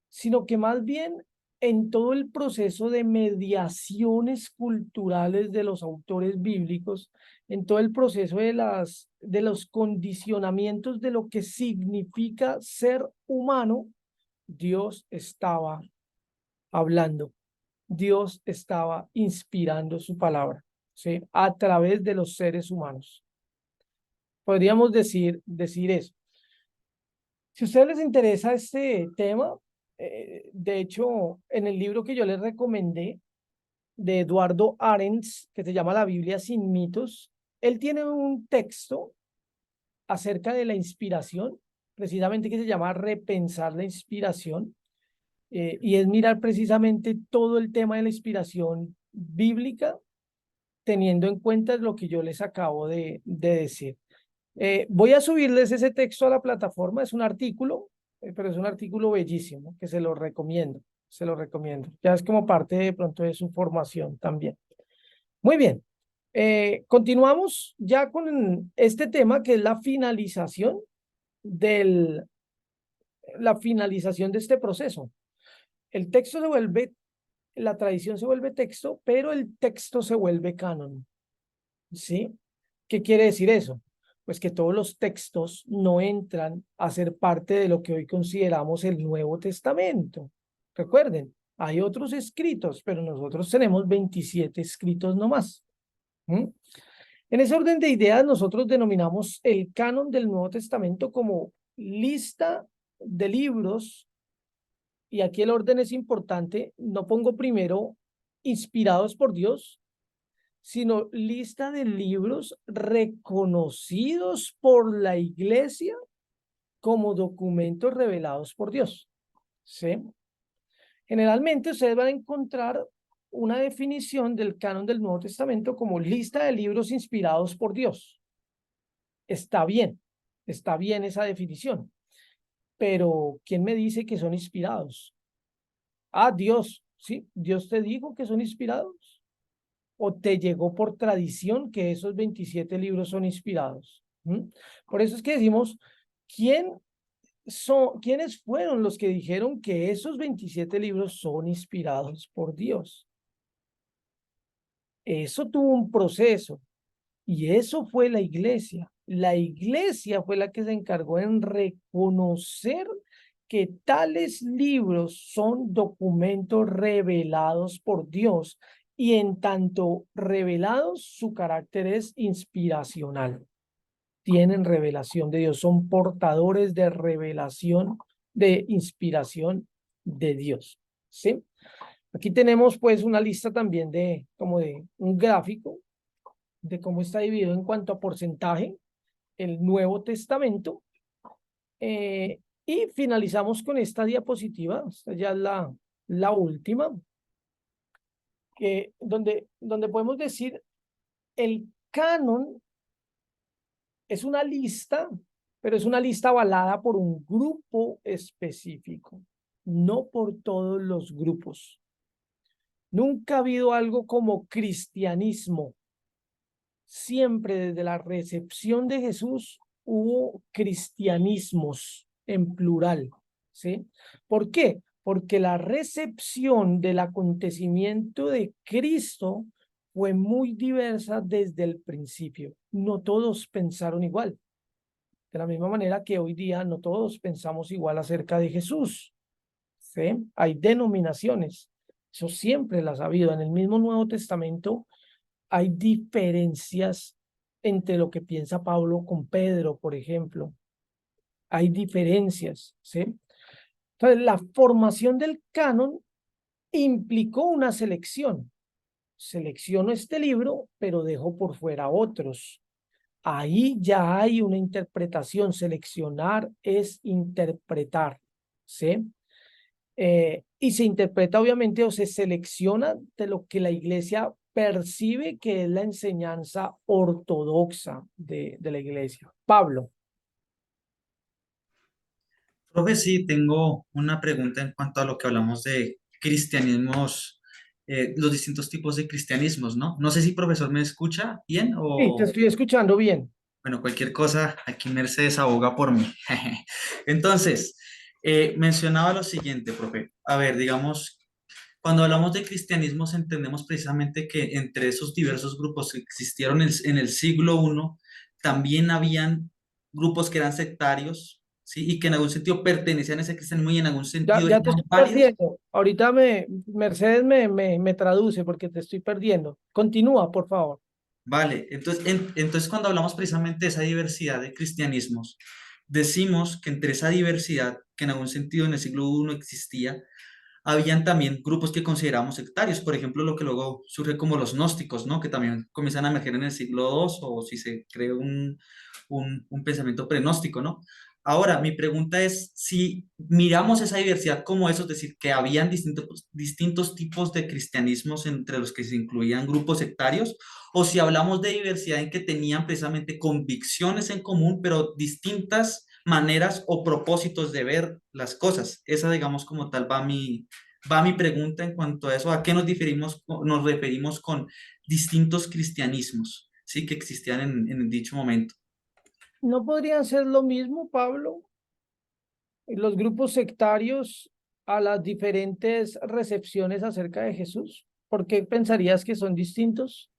Speaker 1: sino que más bien en todo el proceso de mediaciones culturales de los autores bíblicos, en todo el proceso de los condicionamientos de lo que significa ser humano, Dios estaba hablando, Dios estaba inspirando su palabra, ¿sí? A través de los seres humanos. Podríamos decir eso. Si a ustedes les interesa este tema, de hecho, en el libro que yo les recomendé, de Eduardo Arendts, que se llama La Biblia sin mitos, él tiene un texto acerca de la inspiración, precisamente que se llama Repensar la inspiración, y es mirar precisamente todo el tema de la inspiración bíblica, teniendo en cuenta lo que yo les acabo de decir. Voy a subirles ese texto a la plataforma, es un artículo, pero es un artículo bellísimo, que se lo recomiendo, se lo recomiendo. Ya es como parte de pronto de su formación también. Muy bien, continuamos ya con este tema que es la finalización de este proceso. El texto se vuelve, la tradición se vuelve texto, pero el texto se vuelve canon. ¿Sí? ¿Qué quiere decir eso? Pues que todos los textos no entran a ser parte de lo que hoy consideramos el Nuevo Testamento. Recuerden, hay otros escritos, pero nosotros tenemos 27 escritos nomás. ¿Mm? En ese orden de ideas, nosotros denominamos el canon del Nuevo Testamento como lista de libros, y aquí el orden es importante, no pongo primero inspirados por Dios, sino lista de libros reconocidos por la iglesia como documentos revelados por Dios. ¿Sí? Generalmente ustedes van a encontrar una definición del canon del Nuevo Testamento como lista de libros inspirados por Dios. Está bien esa definición, pero ¿quién me dice que son inspirados? Ah, Dios, ¿sí? ¿Dios te dijo que son inspirados? ¿O te llegó por tradición que esos 27 libros son inspirados? ¿Mm? Por eso es que decimos, ¿quiénes fueron los que dijeron que esos 27 libros son inspirados por Dios? Eso tuvo un proceso y eso fue la iglesia. La iglesia fue la que se encargó en reconocer que tales libros son documentos revelados por Dios y en tanto revelados, su carácter es inspiracional. Tienen revelación de Dios, son portadores de revelación, de inspiración de Dios. ¿Sí? Aquí tenemos pues una lista también como de un gráfico de cómo está dividido en cuanto a porcentaje el Nuevo Testamento. Y finalizamos con esta diapositiva, esta ya es la última, donde podemos decir el canon es una lista, pero es una lista avalada por un grupo específico, no por todos los grupos. Nunca ha habido algo como cristianismo. Siempre desde la recepción de Jesús hubo cristianismos, en plural, ¿sí? ¿Por qué? Porque la recepción del acontecimiento de Cristo fue muy diversa desde el principio. No todos pensaron igual. De la misma manera que hoy día no todos pensamos igual acerca de Jesús, ¿sí? Hay denominaciones. Eso siempre las ha habido. En el mismo Nuevo Testamento hay diferencias entre lo que piensa Pablo con Pedro, por ejemplo. Hay diferencias, ¿sí? Entonces, la formación del canon implicó una selección. Selecciono este libro, pero dejo por fuera otros. Ahí ya hay una interpretación. Seleccionar es interpretar, ¿sí? Y se interpreta obviamente o se selecciona de lo que la iglesia percibe que es la enseñanza ortodoxa de la iglesia. Pablo.
Speaker 5: Profe, sí, tengo una pregunta en cuanto a lo que hablamos de cristianismos, los distintos tipos de cristianismos, ¿no? No sé si profesor me escucha bien
Speaker 1: Sí, te
Speaker 5: o,
Speaker 1: estoy escuchando bien.
Speaker 5: bueno, cualquier cosa, aquí Mercedes aboga por mí. Entonces, mencionaba lo siguiente, profe. A ver, digamos, cuando hablamos de cristianismos entendemos precisamente que entre esos diversos grupos que existieron en el siglo I, también habían grupos que eran sectarios, ¿sí? Y que en algún sentido pertenecían a ese cristianismo y en algún
Speaker 1: Ya,
Speaker 5: sentido
Speaker 1: ya te
Speaker 5: eran
Speaker 1: estoy
Speaker 5: válidos.
Speaker 1: perdiendo. Ahorita Mercedes me traduce porque te estoy perdiendo. Continúa, por favor.
Speaker 5: Vale, entonces, entonces cuando hablamos precisamente de esa diversidad de cristianismos, decimos que entre esa diversidad, que en algún sentido en el siglo I existía, habían también grupos que consideramos sectarios, por ejemplo, lo que luego surge como los gnósticos, ¿no? Que también comienzan a emerger en el siglo II o si se cree un pensamiento prenóstico, ¿no? Ahora, mi pregunta es si miramos esa diversidad como eso, es decir, que habían distintos tipos de cristianismos entre los que se incluían grupos sectarios, o si hablamos de diversidad en que tenían precisamente convicciones en común, pero distintas maneras o propósitos de ver las cosas. Esa, digamos, como tal va mi pregunta en cuanto a eso, ¿a qué nos referimos con distintos cristianismos, sí, que existían en dicho momento?
Speaker 1: ¿No podrían ser lo mismo, Pablo? Los grupos sectarios a las diferentes recepciones acerca de Jesús. ¿Por qué pensarías que son distintos?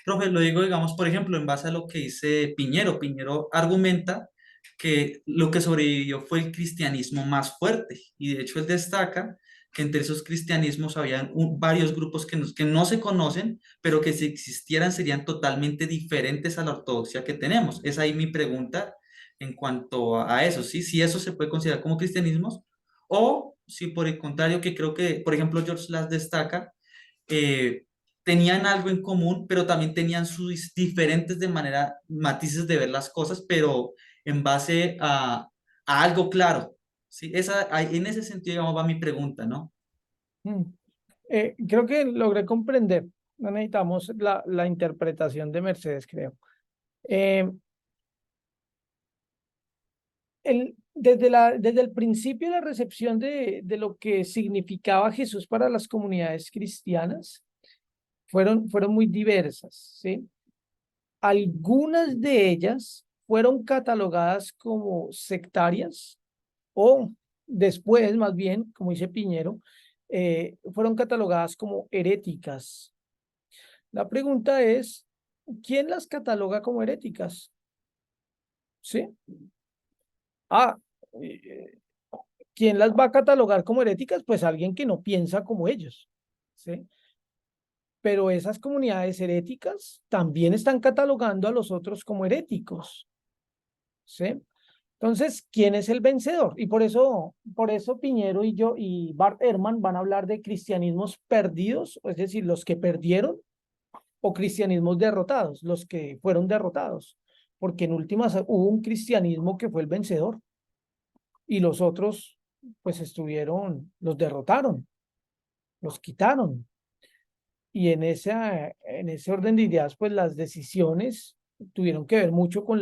Speaker 5: Profe, lo digo, digamos, por ejemplo, en base a lo que dice Piñero. Piñero argumenta que lo que sobrevivió fue el cristianismo más fuerte y de hecho él destaca que entre esos cristianismos habían varios grupos que no se conocen, pero que si existieran serían totalmente diferentes a la ortodoxia que tenemos. Es ahí mi pregunta en cuanto a eso, ¿sí? Si eso se puede considerar como cristianismos o si por el contrario, que creo que, por ejemplo, George Lass destaca, eh, tenían algo en común, pero también tenían sus diferentes de manera, matices de ver las cosas, pero en base a algo claro. ¿Sí? En ese sentido, digamos, va mi pregunta, ¿no?
Speaker 1: Mm. Creo que logré comprender. No necesitamos la interpretación de Mercedes, creo. Eh, desde el principio, la recepción de lo que significaba Jesús para las comunidades cristianas fueron muy diversas, ¿sí? Algunas de ellas fueron catalogadas como sectarias o después, más bien, como dice Piñero, fueron catalogadas como heréticas. La pregunta es, ¿quién las cataloga como heréticas? ¿Sí? Ah, eh, ¿quién las va a catalogar como heréticas? Pues alguien que no piensa como ellos, ¿sí? Pero esas comunidades heréticas también están catalogando a los otros como heréticos, ¿sí? Entonces, ¿quién es el vencedor? Y por eso Piñero y yo y Bart Ehrman van a hablar de cristianismos perdidos, es decir, los que perdieron, o cristianismos derrotados, los que fueron derrotados, porque en últimas hubo un cristianismo que fue el vencedor y los otros, pues los derrotaron, los quitaron. Y en ese orden de ideas, pues las decisiones tuvieron que ver mucho con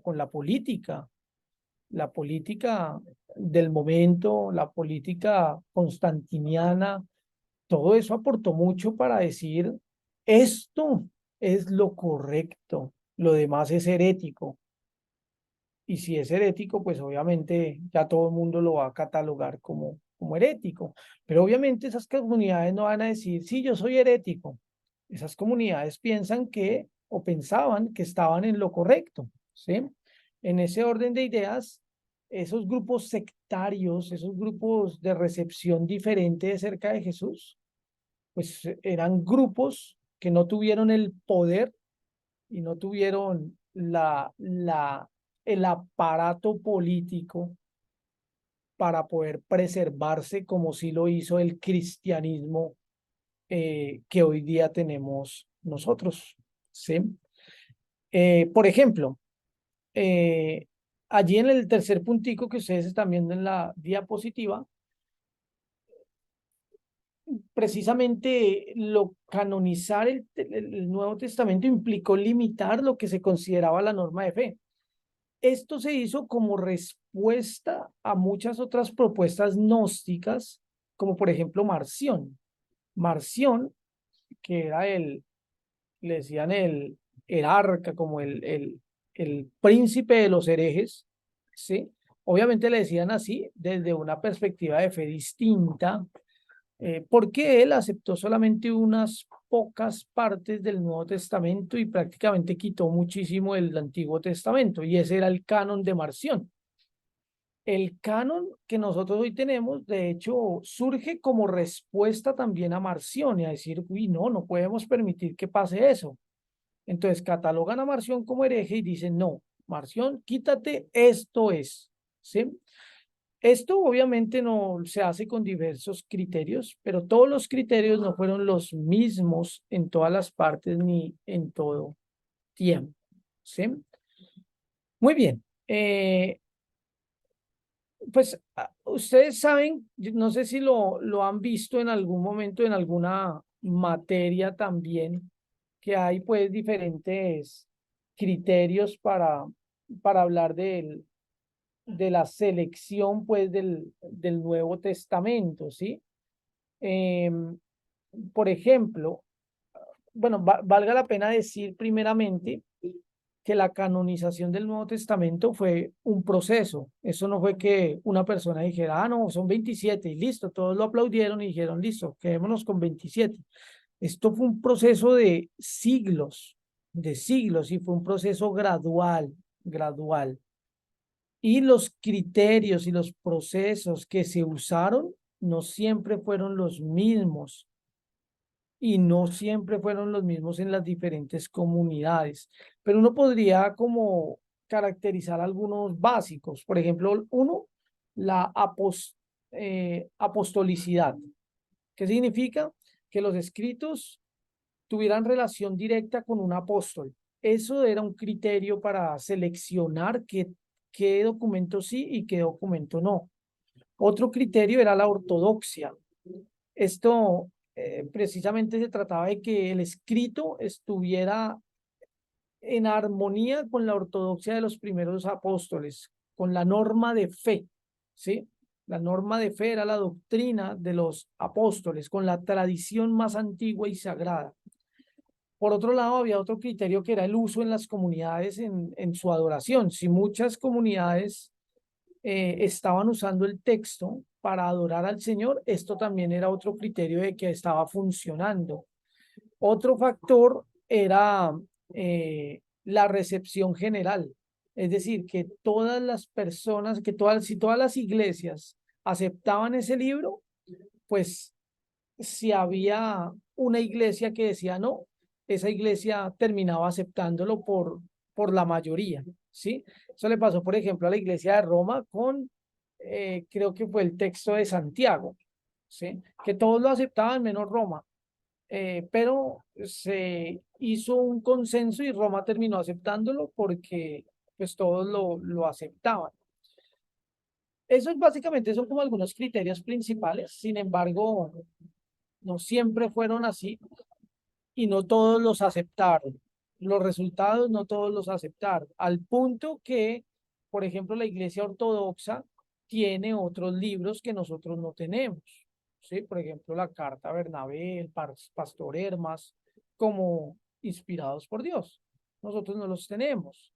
Speaker 1: con la política del momento, la política constantiniana, todo eso aportó mucho para decir, esto es lo correcto, lo demás es herético. Y si es herético, pues obviamente ya todo el mundo lo va a catalogar como herético. Pero obviamente esas comunidades no van a decir, sí, yo soy herético. Esas comunidades piensan que, o pensaban que estaban en lo correcto, ¿sí? En ese orden de ideas, esos grupos sectarios, esos grupos de recepción diferente de cerca de Jesús, pues eran grupos que no tuvieron el poder y no tuvieron el aparato político para poder preservarse como sí lo hizo el cristianismo que hoy día tenemos nosotros, ¿sí? Por ejemplo, allí en el tercer puntico que ustedes están viendo en la diapositiva, precisamente canonizar el Nuevo Testamento implicó limitar lo que se consideraba la norma de fe. Esto se hizo como respuesta a muchas otras propuestas gnósticas, como por ejemplo Marción. Marción, que era le decían el jerarca, como el príncipe de los herejes, ¿sí? Obviamente le decían así desde una perspectiva de fe distinta, porque él aceptó solamente unas pocas partes del Nuevo Testamento y prácticamente quitó muchísimo del Antiguo Testamento, y ese era el canon de Marción. El canon que nosotros hoy tenemos, de hecho, surge como respuesta también a Marción y a decir, uy, no podemos permitir que pase eso. Entonces catalogan a Marción como hereje y dicen, no, Marción, quítate, esto es, ¿sí? Esto obviamente no se hace con diversos criterios, pero todos los criterios no fueron los mismos en todas las partes ni en todo tiempo, ¿sí? Muy bien. Pues ustedes saben, no sé si lo han visto en algún momento en alguna materia también, que hay pues diferentes criterios para hablar de la selección pues del Nuevo Testamento, ¿sí? Por ejemplo, bueno, valga la pena decir primeramente que la canonización del Nuevo Testamento fue un proceso. Eso no fue que una persona dijera, no, son 27 y listo, todos lo aplaudieron y dijeron, listo, quedémonos con 27. Esto fue un proceso de siglos, y fue un proceso gradual. Y los criterios y los procesos que se usaron no siempre fueron los mismos y no siempre fueron los mismos en las diferentes comunidades. Pero uno podría como caracterizar algunos básicos. Por ejemplo, uno, la apostolicidad. ¿Qué significa? Que los escritos tuvieran relación directa con un apóstol. Eso era un criterio para seleccionar qué documento sí y qué documento no. Otro criterio era la ortodoxia. Esto precisamente se trataba de que el escrito estuviera en armonía con la ortodoxia de los primeros apóstoles, con la norma de fe, ¿sí? La norma de fe era la doctrina de los apóstoles, con la tradición más antigua y sagrada. Por otro lado, había otro criterio que era el uso en las comunidades en su adoración. Si muchas comunidades estaban usando el texto para adorar al Señor, esto también era otro criterio de que estaba funcionando. Otro factor era la recepción general, es decir, que todas las personas, si todas las iglesias aceptaban ese libro, pues si había una iglesia que decía no, esa iglesia terminaba aceptándolo por la mayoría, ¿sí? Eso le pasó, por ejemplo, a la iglesia de Roma con, creo que fue el texto de Santiago, ¿sí? Que todos lo aceptaban menos Roma, pero se hizo un consenso y Roma terminó aceptándolo porque pues todos lo aceptaban. Esos básicamente son como algunos criterios principales, sin embargo, no siempre fueron así y no todos los aceptaron. Los resultados no todos los aceptaron, al punto que, por ejemplo, la Iglesia Ortodoxa tiene otros libros que nosotros no tenemos, ¿sí? Por ejemplo, la Carta a Bernabé, el Pastor Hermas, como inspirados por Dios. Nosotros no los tenemos.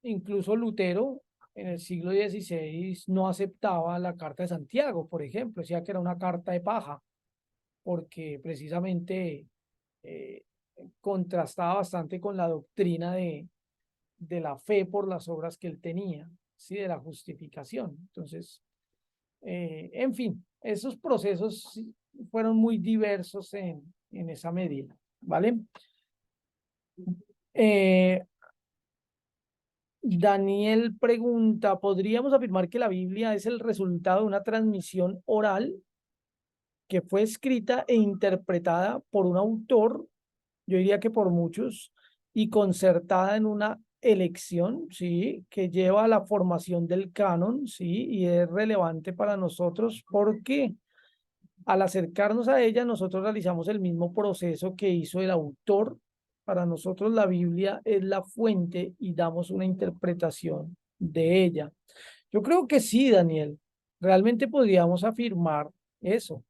Speaker 1: incluso Lutero en el siglo XVI no aceptaba la Carta de Santiago, por ejemplo, decía que era una carta de paja, porque precisamente eh, contrastaba bastante con la doctrina de la fe por las obras que él tenía, ¿sí? De la justificación. Entonces, en fin, esos procesos sí fueron muy diversos en esa medida, ¿vale? Daniel pregunta, ¿podríamos afirmar que la Biblia es el resultado de una transmisión oral que fue escrita e interpretada por un autor, yo diría que por muchos, y concertada en una elección, sí, que lleva a la formación del canon, sí, y es relevante para nosotros porque al acercarnos a ella, nosotros realizamos el mismo proceso que hizo el autor. Para nosotros la Biblia es la fuente y damos una interpretación de ella. Yo creo que sí, Daniel, realmente podríamos afirmar eso.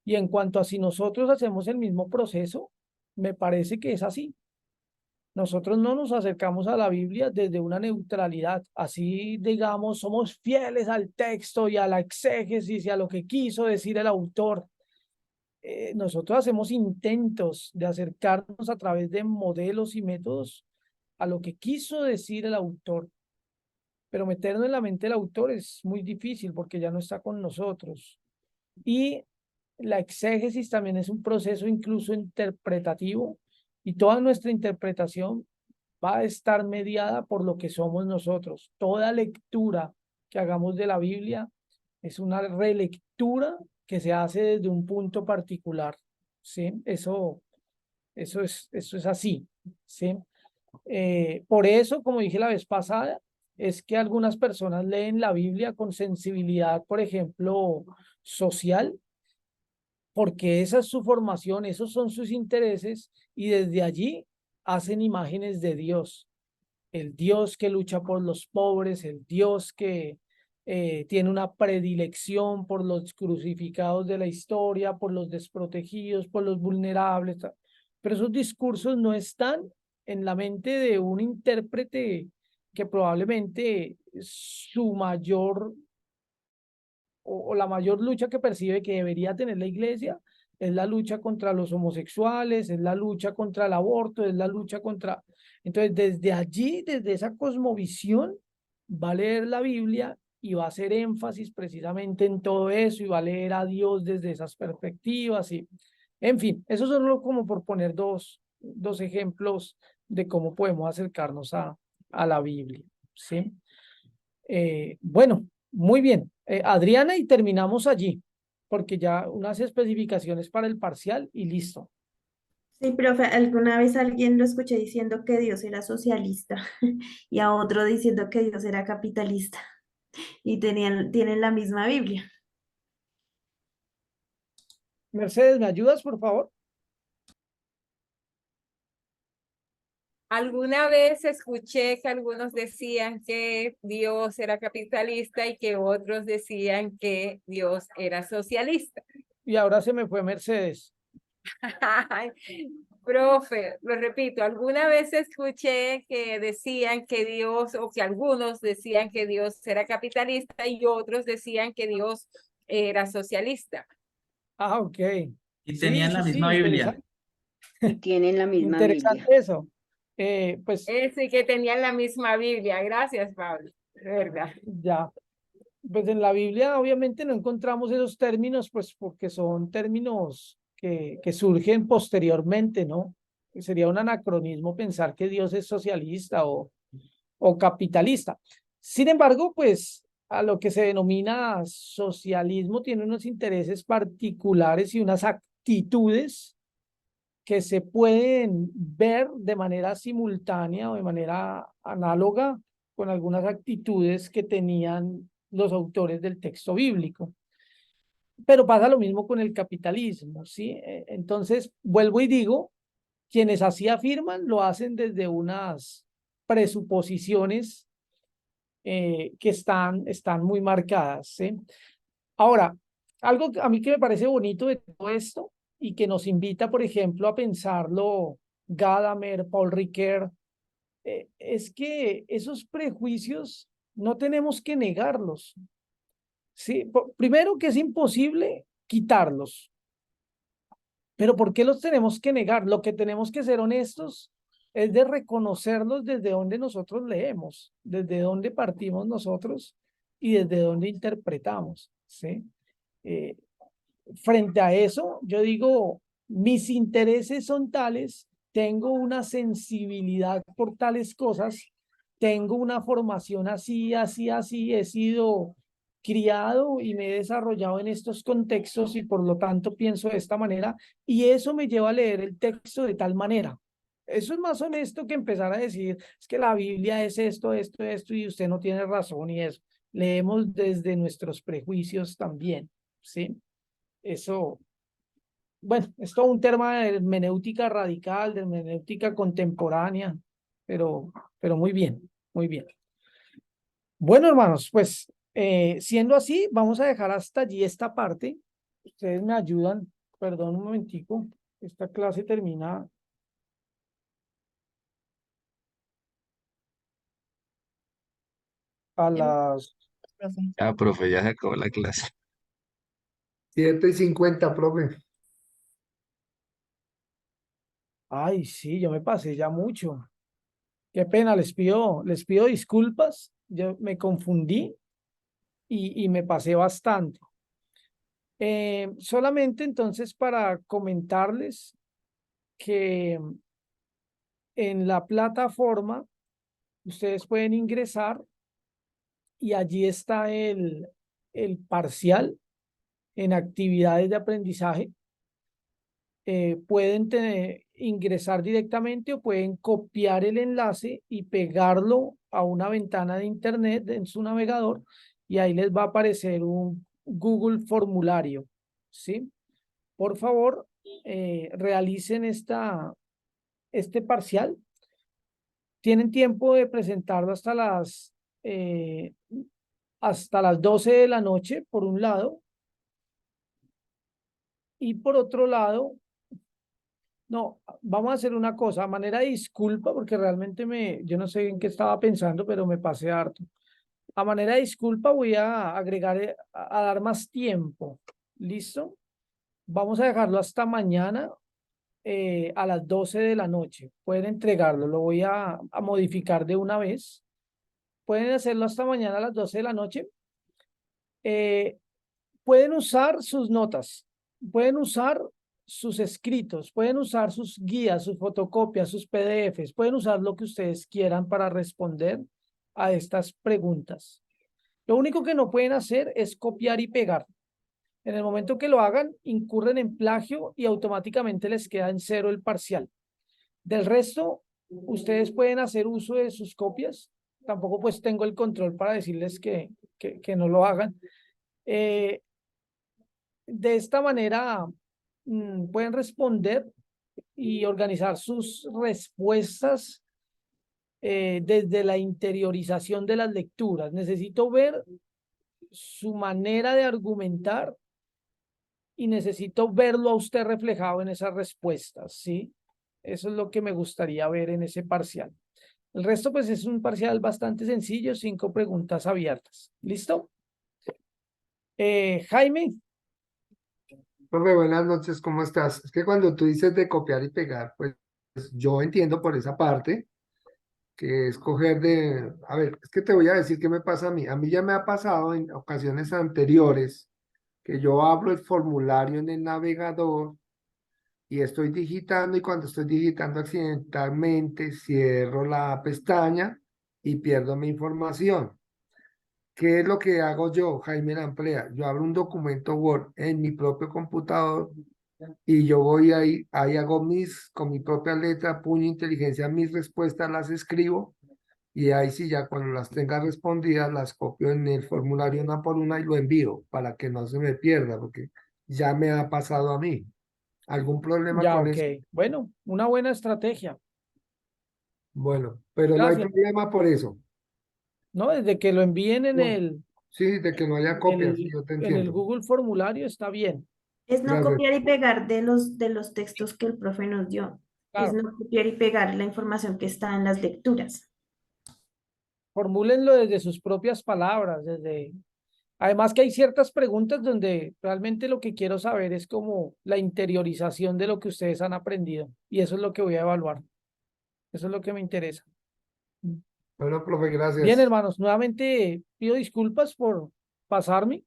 Speaker 1: Y en cuanto a si nosotros hacemos el mismo proceso, me parece que es así. Nosotros no nos acercamos a la Biblia desde una neutralidad, así digamos, somos fieles al texto y a la exégesis y a lo que quiso decir el autor. Nosotros hacemos intentos de acercarnos a través de modelos y métodos a lo que quiso decir el autor, pero meternos en la mente del autor es muy difícil porque ya no está con nosotros. Y la exégesis también es un proceso incluso interpretativo y toda nuestra interpretación va a estar mediada por lo que somos nosotros. Toda lectura que hagamos de la Biblia es una relectura que se hace desde un punto particular, ¿sí? Eso es así, ¿sí? Por eso, como dije la vez pasada, es que algunas personas leen la Biblia con sensibilidad, por ejemplo, social, porque esa es su formación, esos son sus intereses, y desde allí hacen imágenes de Dios. El Dios que lucha por los pobres, el Dios que tiene una predilección por los crucificados de la historia, por los desprotegidos, por los vulnerables. Pero esos discursos no están en la mente de un intérprete que probablemente su mayor o la mayor lucha que percibe que debería tener la iglesia es la lucha contra los homosexuales, es la lucha contra el aborto, es la lucha contra... Entonces, desde allí, desde esa cosmovisión, va a leer la Biblia y va a hacer énfasis precisamente en todo eso y va a leer a Dios desde esas perspectivas. Y, en fin, eso solo como por poner dos ejemplos de cómo podemos acercarnos a la Biblia, ¿sí? Bueno, muy bien. Adriana, y terminamos allí, porque ya unas especificaciones para el parcial y listo.
Speaker 7: Sí, profe, alguna vez alguien lo escuché diciendo que Dios era socialista y a otro diciendo que Dios era capitalista y tienen la misma Biblia.
Speaker 1: Mercedes, ¿me ayudas, por favor?
Speaker 4: Alguna vez escuché que algunos decían que Dios era capitalista y que otros decían que Dios era socialista.
Speaker 1: Y ahora se me fue Mercedes.
Speaker 4: Profe, lo repito, alguna vez escuché que decían que Dios, o que algunos decían que Dios era capitalista y otros decían que Dios era socialista.
Speaker 1: Ah, ok.
Speaker 5: Y
Speaker 1: Sí,
Speaker 5: tenían la
Speaker 1: sí,
Speaker 5: misma Biblia.
Speaker 6: Y tienen la misma
Speaker 1: interesante
Speaker 6: Biblia.
Speaker 1: eso. Pues
Speaker 4: Sí, que tenían la misma Biblia. Gracias, Pablo. De verdad.
Speaker 1: ya, pues en la Biblia obviamente no encontramos esos términos, pues porque son términos que surgen posteriormente, ¿no? Sería un anacronismo pensar que Dios es socialista o capitalista. Sin embargo, pues a lo que se denomina socialismo tiene unos intereses particulares y unas actitudes que se pueden ver de manera simultánea o de manera análoga con algunas actitudes que tenían los autores del texto bíblico. Pero pasa lo mismo con el capitalismo, ¿sí? Entonces, vuelvo y digo, quienes así afirman lo hacen desde unas presuposiciones que están muy marcadas, ¿sí? Ahora, algo a mí que me parece bonito de todo esto y que nos invita, por ejemplo, a pensarlo Gadamer, Paul Ricoeur, es que esos prejuicios no tenemos que negarlos. Sí, primero que es imposible quitarlos, pero ¿por qué los tenemos que negar? Lo que tenemos que ser honestos es de reconocerlos desde donde nosotros leemos, desde donde partimos nosotros y desde donde interpretamos, ¿sí? Eh, Frente a eso, yo digo, mis intereses son tales, tengo una sensibilidad por tales cosas, tengo una formación así, así, así, he sido criado y me he desarrollado en estos contextos y por lo tanto pienso de esta manera y eso me lleva a leer el texto de tal manera. Eso es más honesto que empezar a decir, es que la Biblia es esto, esto, esto y usted no tiene razón y eso. Leemos desde nuestros prejuicios también, ¿sí? Eso, bueno, es todo un tema de hermenéutica radical, de hermenéutica contemporánea, pero muy bien, muy bien. Bueno, hermanos, pues siendo así, vamos a dejar hasta allí esta parte. Ustedes me ayudan, perdón un momentico, esta clase termina a las...
Speaker 9: Ah, profe, ya se acabó la clase.
Speaker 3: 7:50, profe.
Speaker 1: Ay, sí, yo me pasé ya mucho. Qué pena, les pido disculpas, yo me confundí y me pasé bastante. Solamente entonces para comentarles que en la plataforma ustedes pueden ingresar y allí está el parcial en actividades de aprendizaje. Pueden ingresar directamente o pueden copiar el enlace y pegarlo a una ventana de internet en su navegador y ahí les va a aparecer un Google formulario, ¿sí? Por favor, realicen este parcial. Tienen tiempo de presentarlo hasta las 12 de la noche, por un lado, y por otro lado, no, vamos a hacer una cosa, a manera de disculpa, porque realmente yo no sé en qué estaba pensando, pero me pasé harto. A manera de disculpa voy a agregar, a dar más tiempo. ¿Listo? Vamos a dejarlo hasta mañana a las 12 de la noche. Pueden entregarlo, lo voy a modificar de una vez. Pueden hacerlo hasta mañana a las 12 de la noche. Pueden usar sus notas, pueden usar sus escritos, pueden usar sus guías, sus fotocopias, sus PDFs, pueden usar lo que ustedes quieran para responder a estas preguntas. Lo único que no pueden hacer es copiar y pegar. En el momento que lo hagan, incurren en plagio y automáticamente les queda en 0 el parcial. Del resto, ustedes pueden hacer uso de sus copias. Tampoco pues tengo el control para decirles que no lo hagan. De esta manera pueden responder y organizar sus respuestas desde la interiorización de las lecturas. Necesito ver su manera de argumentar y necesito verlo a usted reflejado en esas respuestas, ¿sí? Eso es lo que me gustaría ver en ese parcial. El resto, pues, es un parcial bastante sencillo, 5 preguntas abiertas. ¿Listo? Jaime.
Speaker 3: Profe, buenas noches, ¿cómo estás? Es que cuando tú dices de copiar y pegar, pues yo entiendo por esa parte que es coger de... A ver, es que te voy a decir qué me pasa a mí. A mí ya me ha pasado en ocasiones anteriores que yo abro el formulario en el navegador y estoy digitando y cuando estoy digitando accidentalmente cierro la pestaña y pierdo mi información. ¿Qué es lo que hago yo, Jaime Lamplea? Yo abro un documento Word en mi propio computador y yo voy ahí hago con mi propia letra, puño, inteligencia, mis respuestas las escribo y ahí sí ya cuando las tenga respondidas las copio en el formulario una por una y lo envío para que no se me pierda porque ya me ha pasado a mí. ¿Algún problema
Speaker 1: Ya,
Speaker 3: con
Speaker 1: ok.
Speaker 3: eso?
Speaker 1: Bueno, una buena estrategia.
Speaker 3: Bueno, pero no hay
Speaker 1: Gracias.
Speaker 3: problema por eso.
Speaker 1: ¿No? Desde que lo envíen
Speaker 3: No, sí, de que no haya copias, sí, yo te
Speaker 1: en el
Speaker 3: entiendo.
Speaker 1: Google formulario está bien.
Speaker 7: Es no
Speaker 3: Gracias.
Speaker 7: copiar y pegar de los textos que el profe nos dio. Es
Speaker 1: Claro,
Speaker 7: no copiar y pegar la información que está en las lecturas.
Speaker 1: formúlenlo desde sus propias palabras, desde... Además que hay ciertas preguntas donde realmente lo que quiero saber es como la interiorización de lo que ustedes han aprendido. Y eso es lo que voy a evaluar. Eso es lo que me interesa.
Speaker 3: Bueno, profe,
Speaker 1: Bien,
Speaker 3: gracias.
Speaker 1: hermanos, nuevamente pido disculpas por pasarme.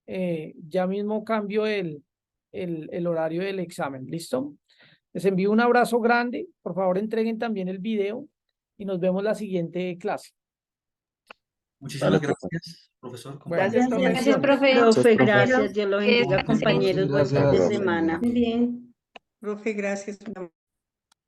Speaker 1: Ya mismo cambio el horario del examen. ¿Listo? Les envío un abrazo grande. Por favor, entreguen también el video y nos vemos la siguiente clase.
Speaker 5: Muchísimas
Speaker 8: Vale, profe.
Speaker 5: gracias, profesor,
Speaker 1: Bueno,
Speaker 2: Gracias,
Speaker 5: compañeros.
Speaker 2: profe.
Speaker 7: Gracias,
Speaker 1: bendiciones.
Speaker 7: profe.
Speaker 6: Profe,
Speaker 8: profe.
Speaker 6: gracias. Dios lo bendiga,
Speaker 5: Bendiciones.
Speaker 6: compañeros. Buen fin de
Speaker 8: Gracias.
Speaker 6: semana.
Speaker 7: Muy bien.
Speaker 10: Profe, gracias.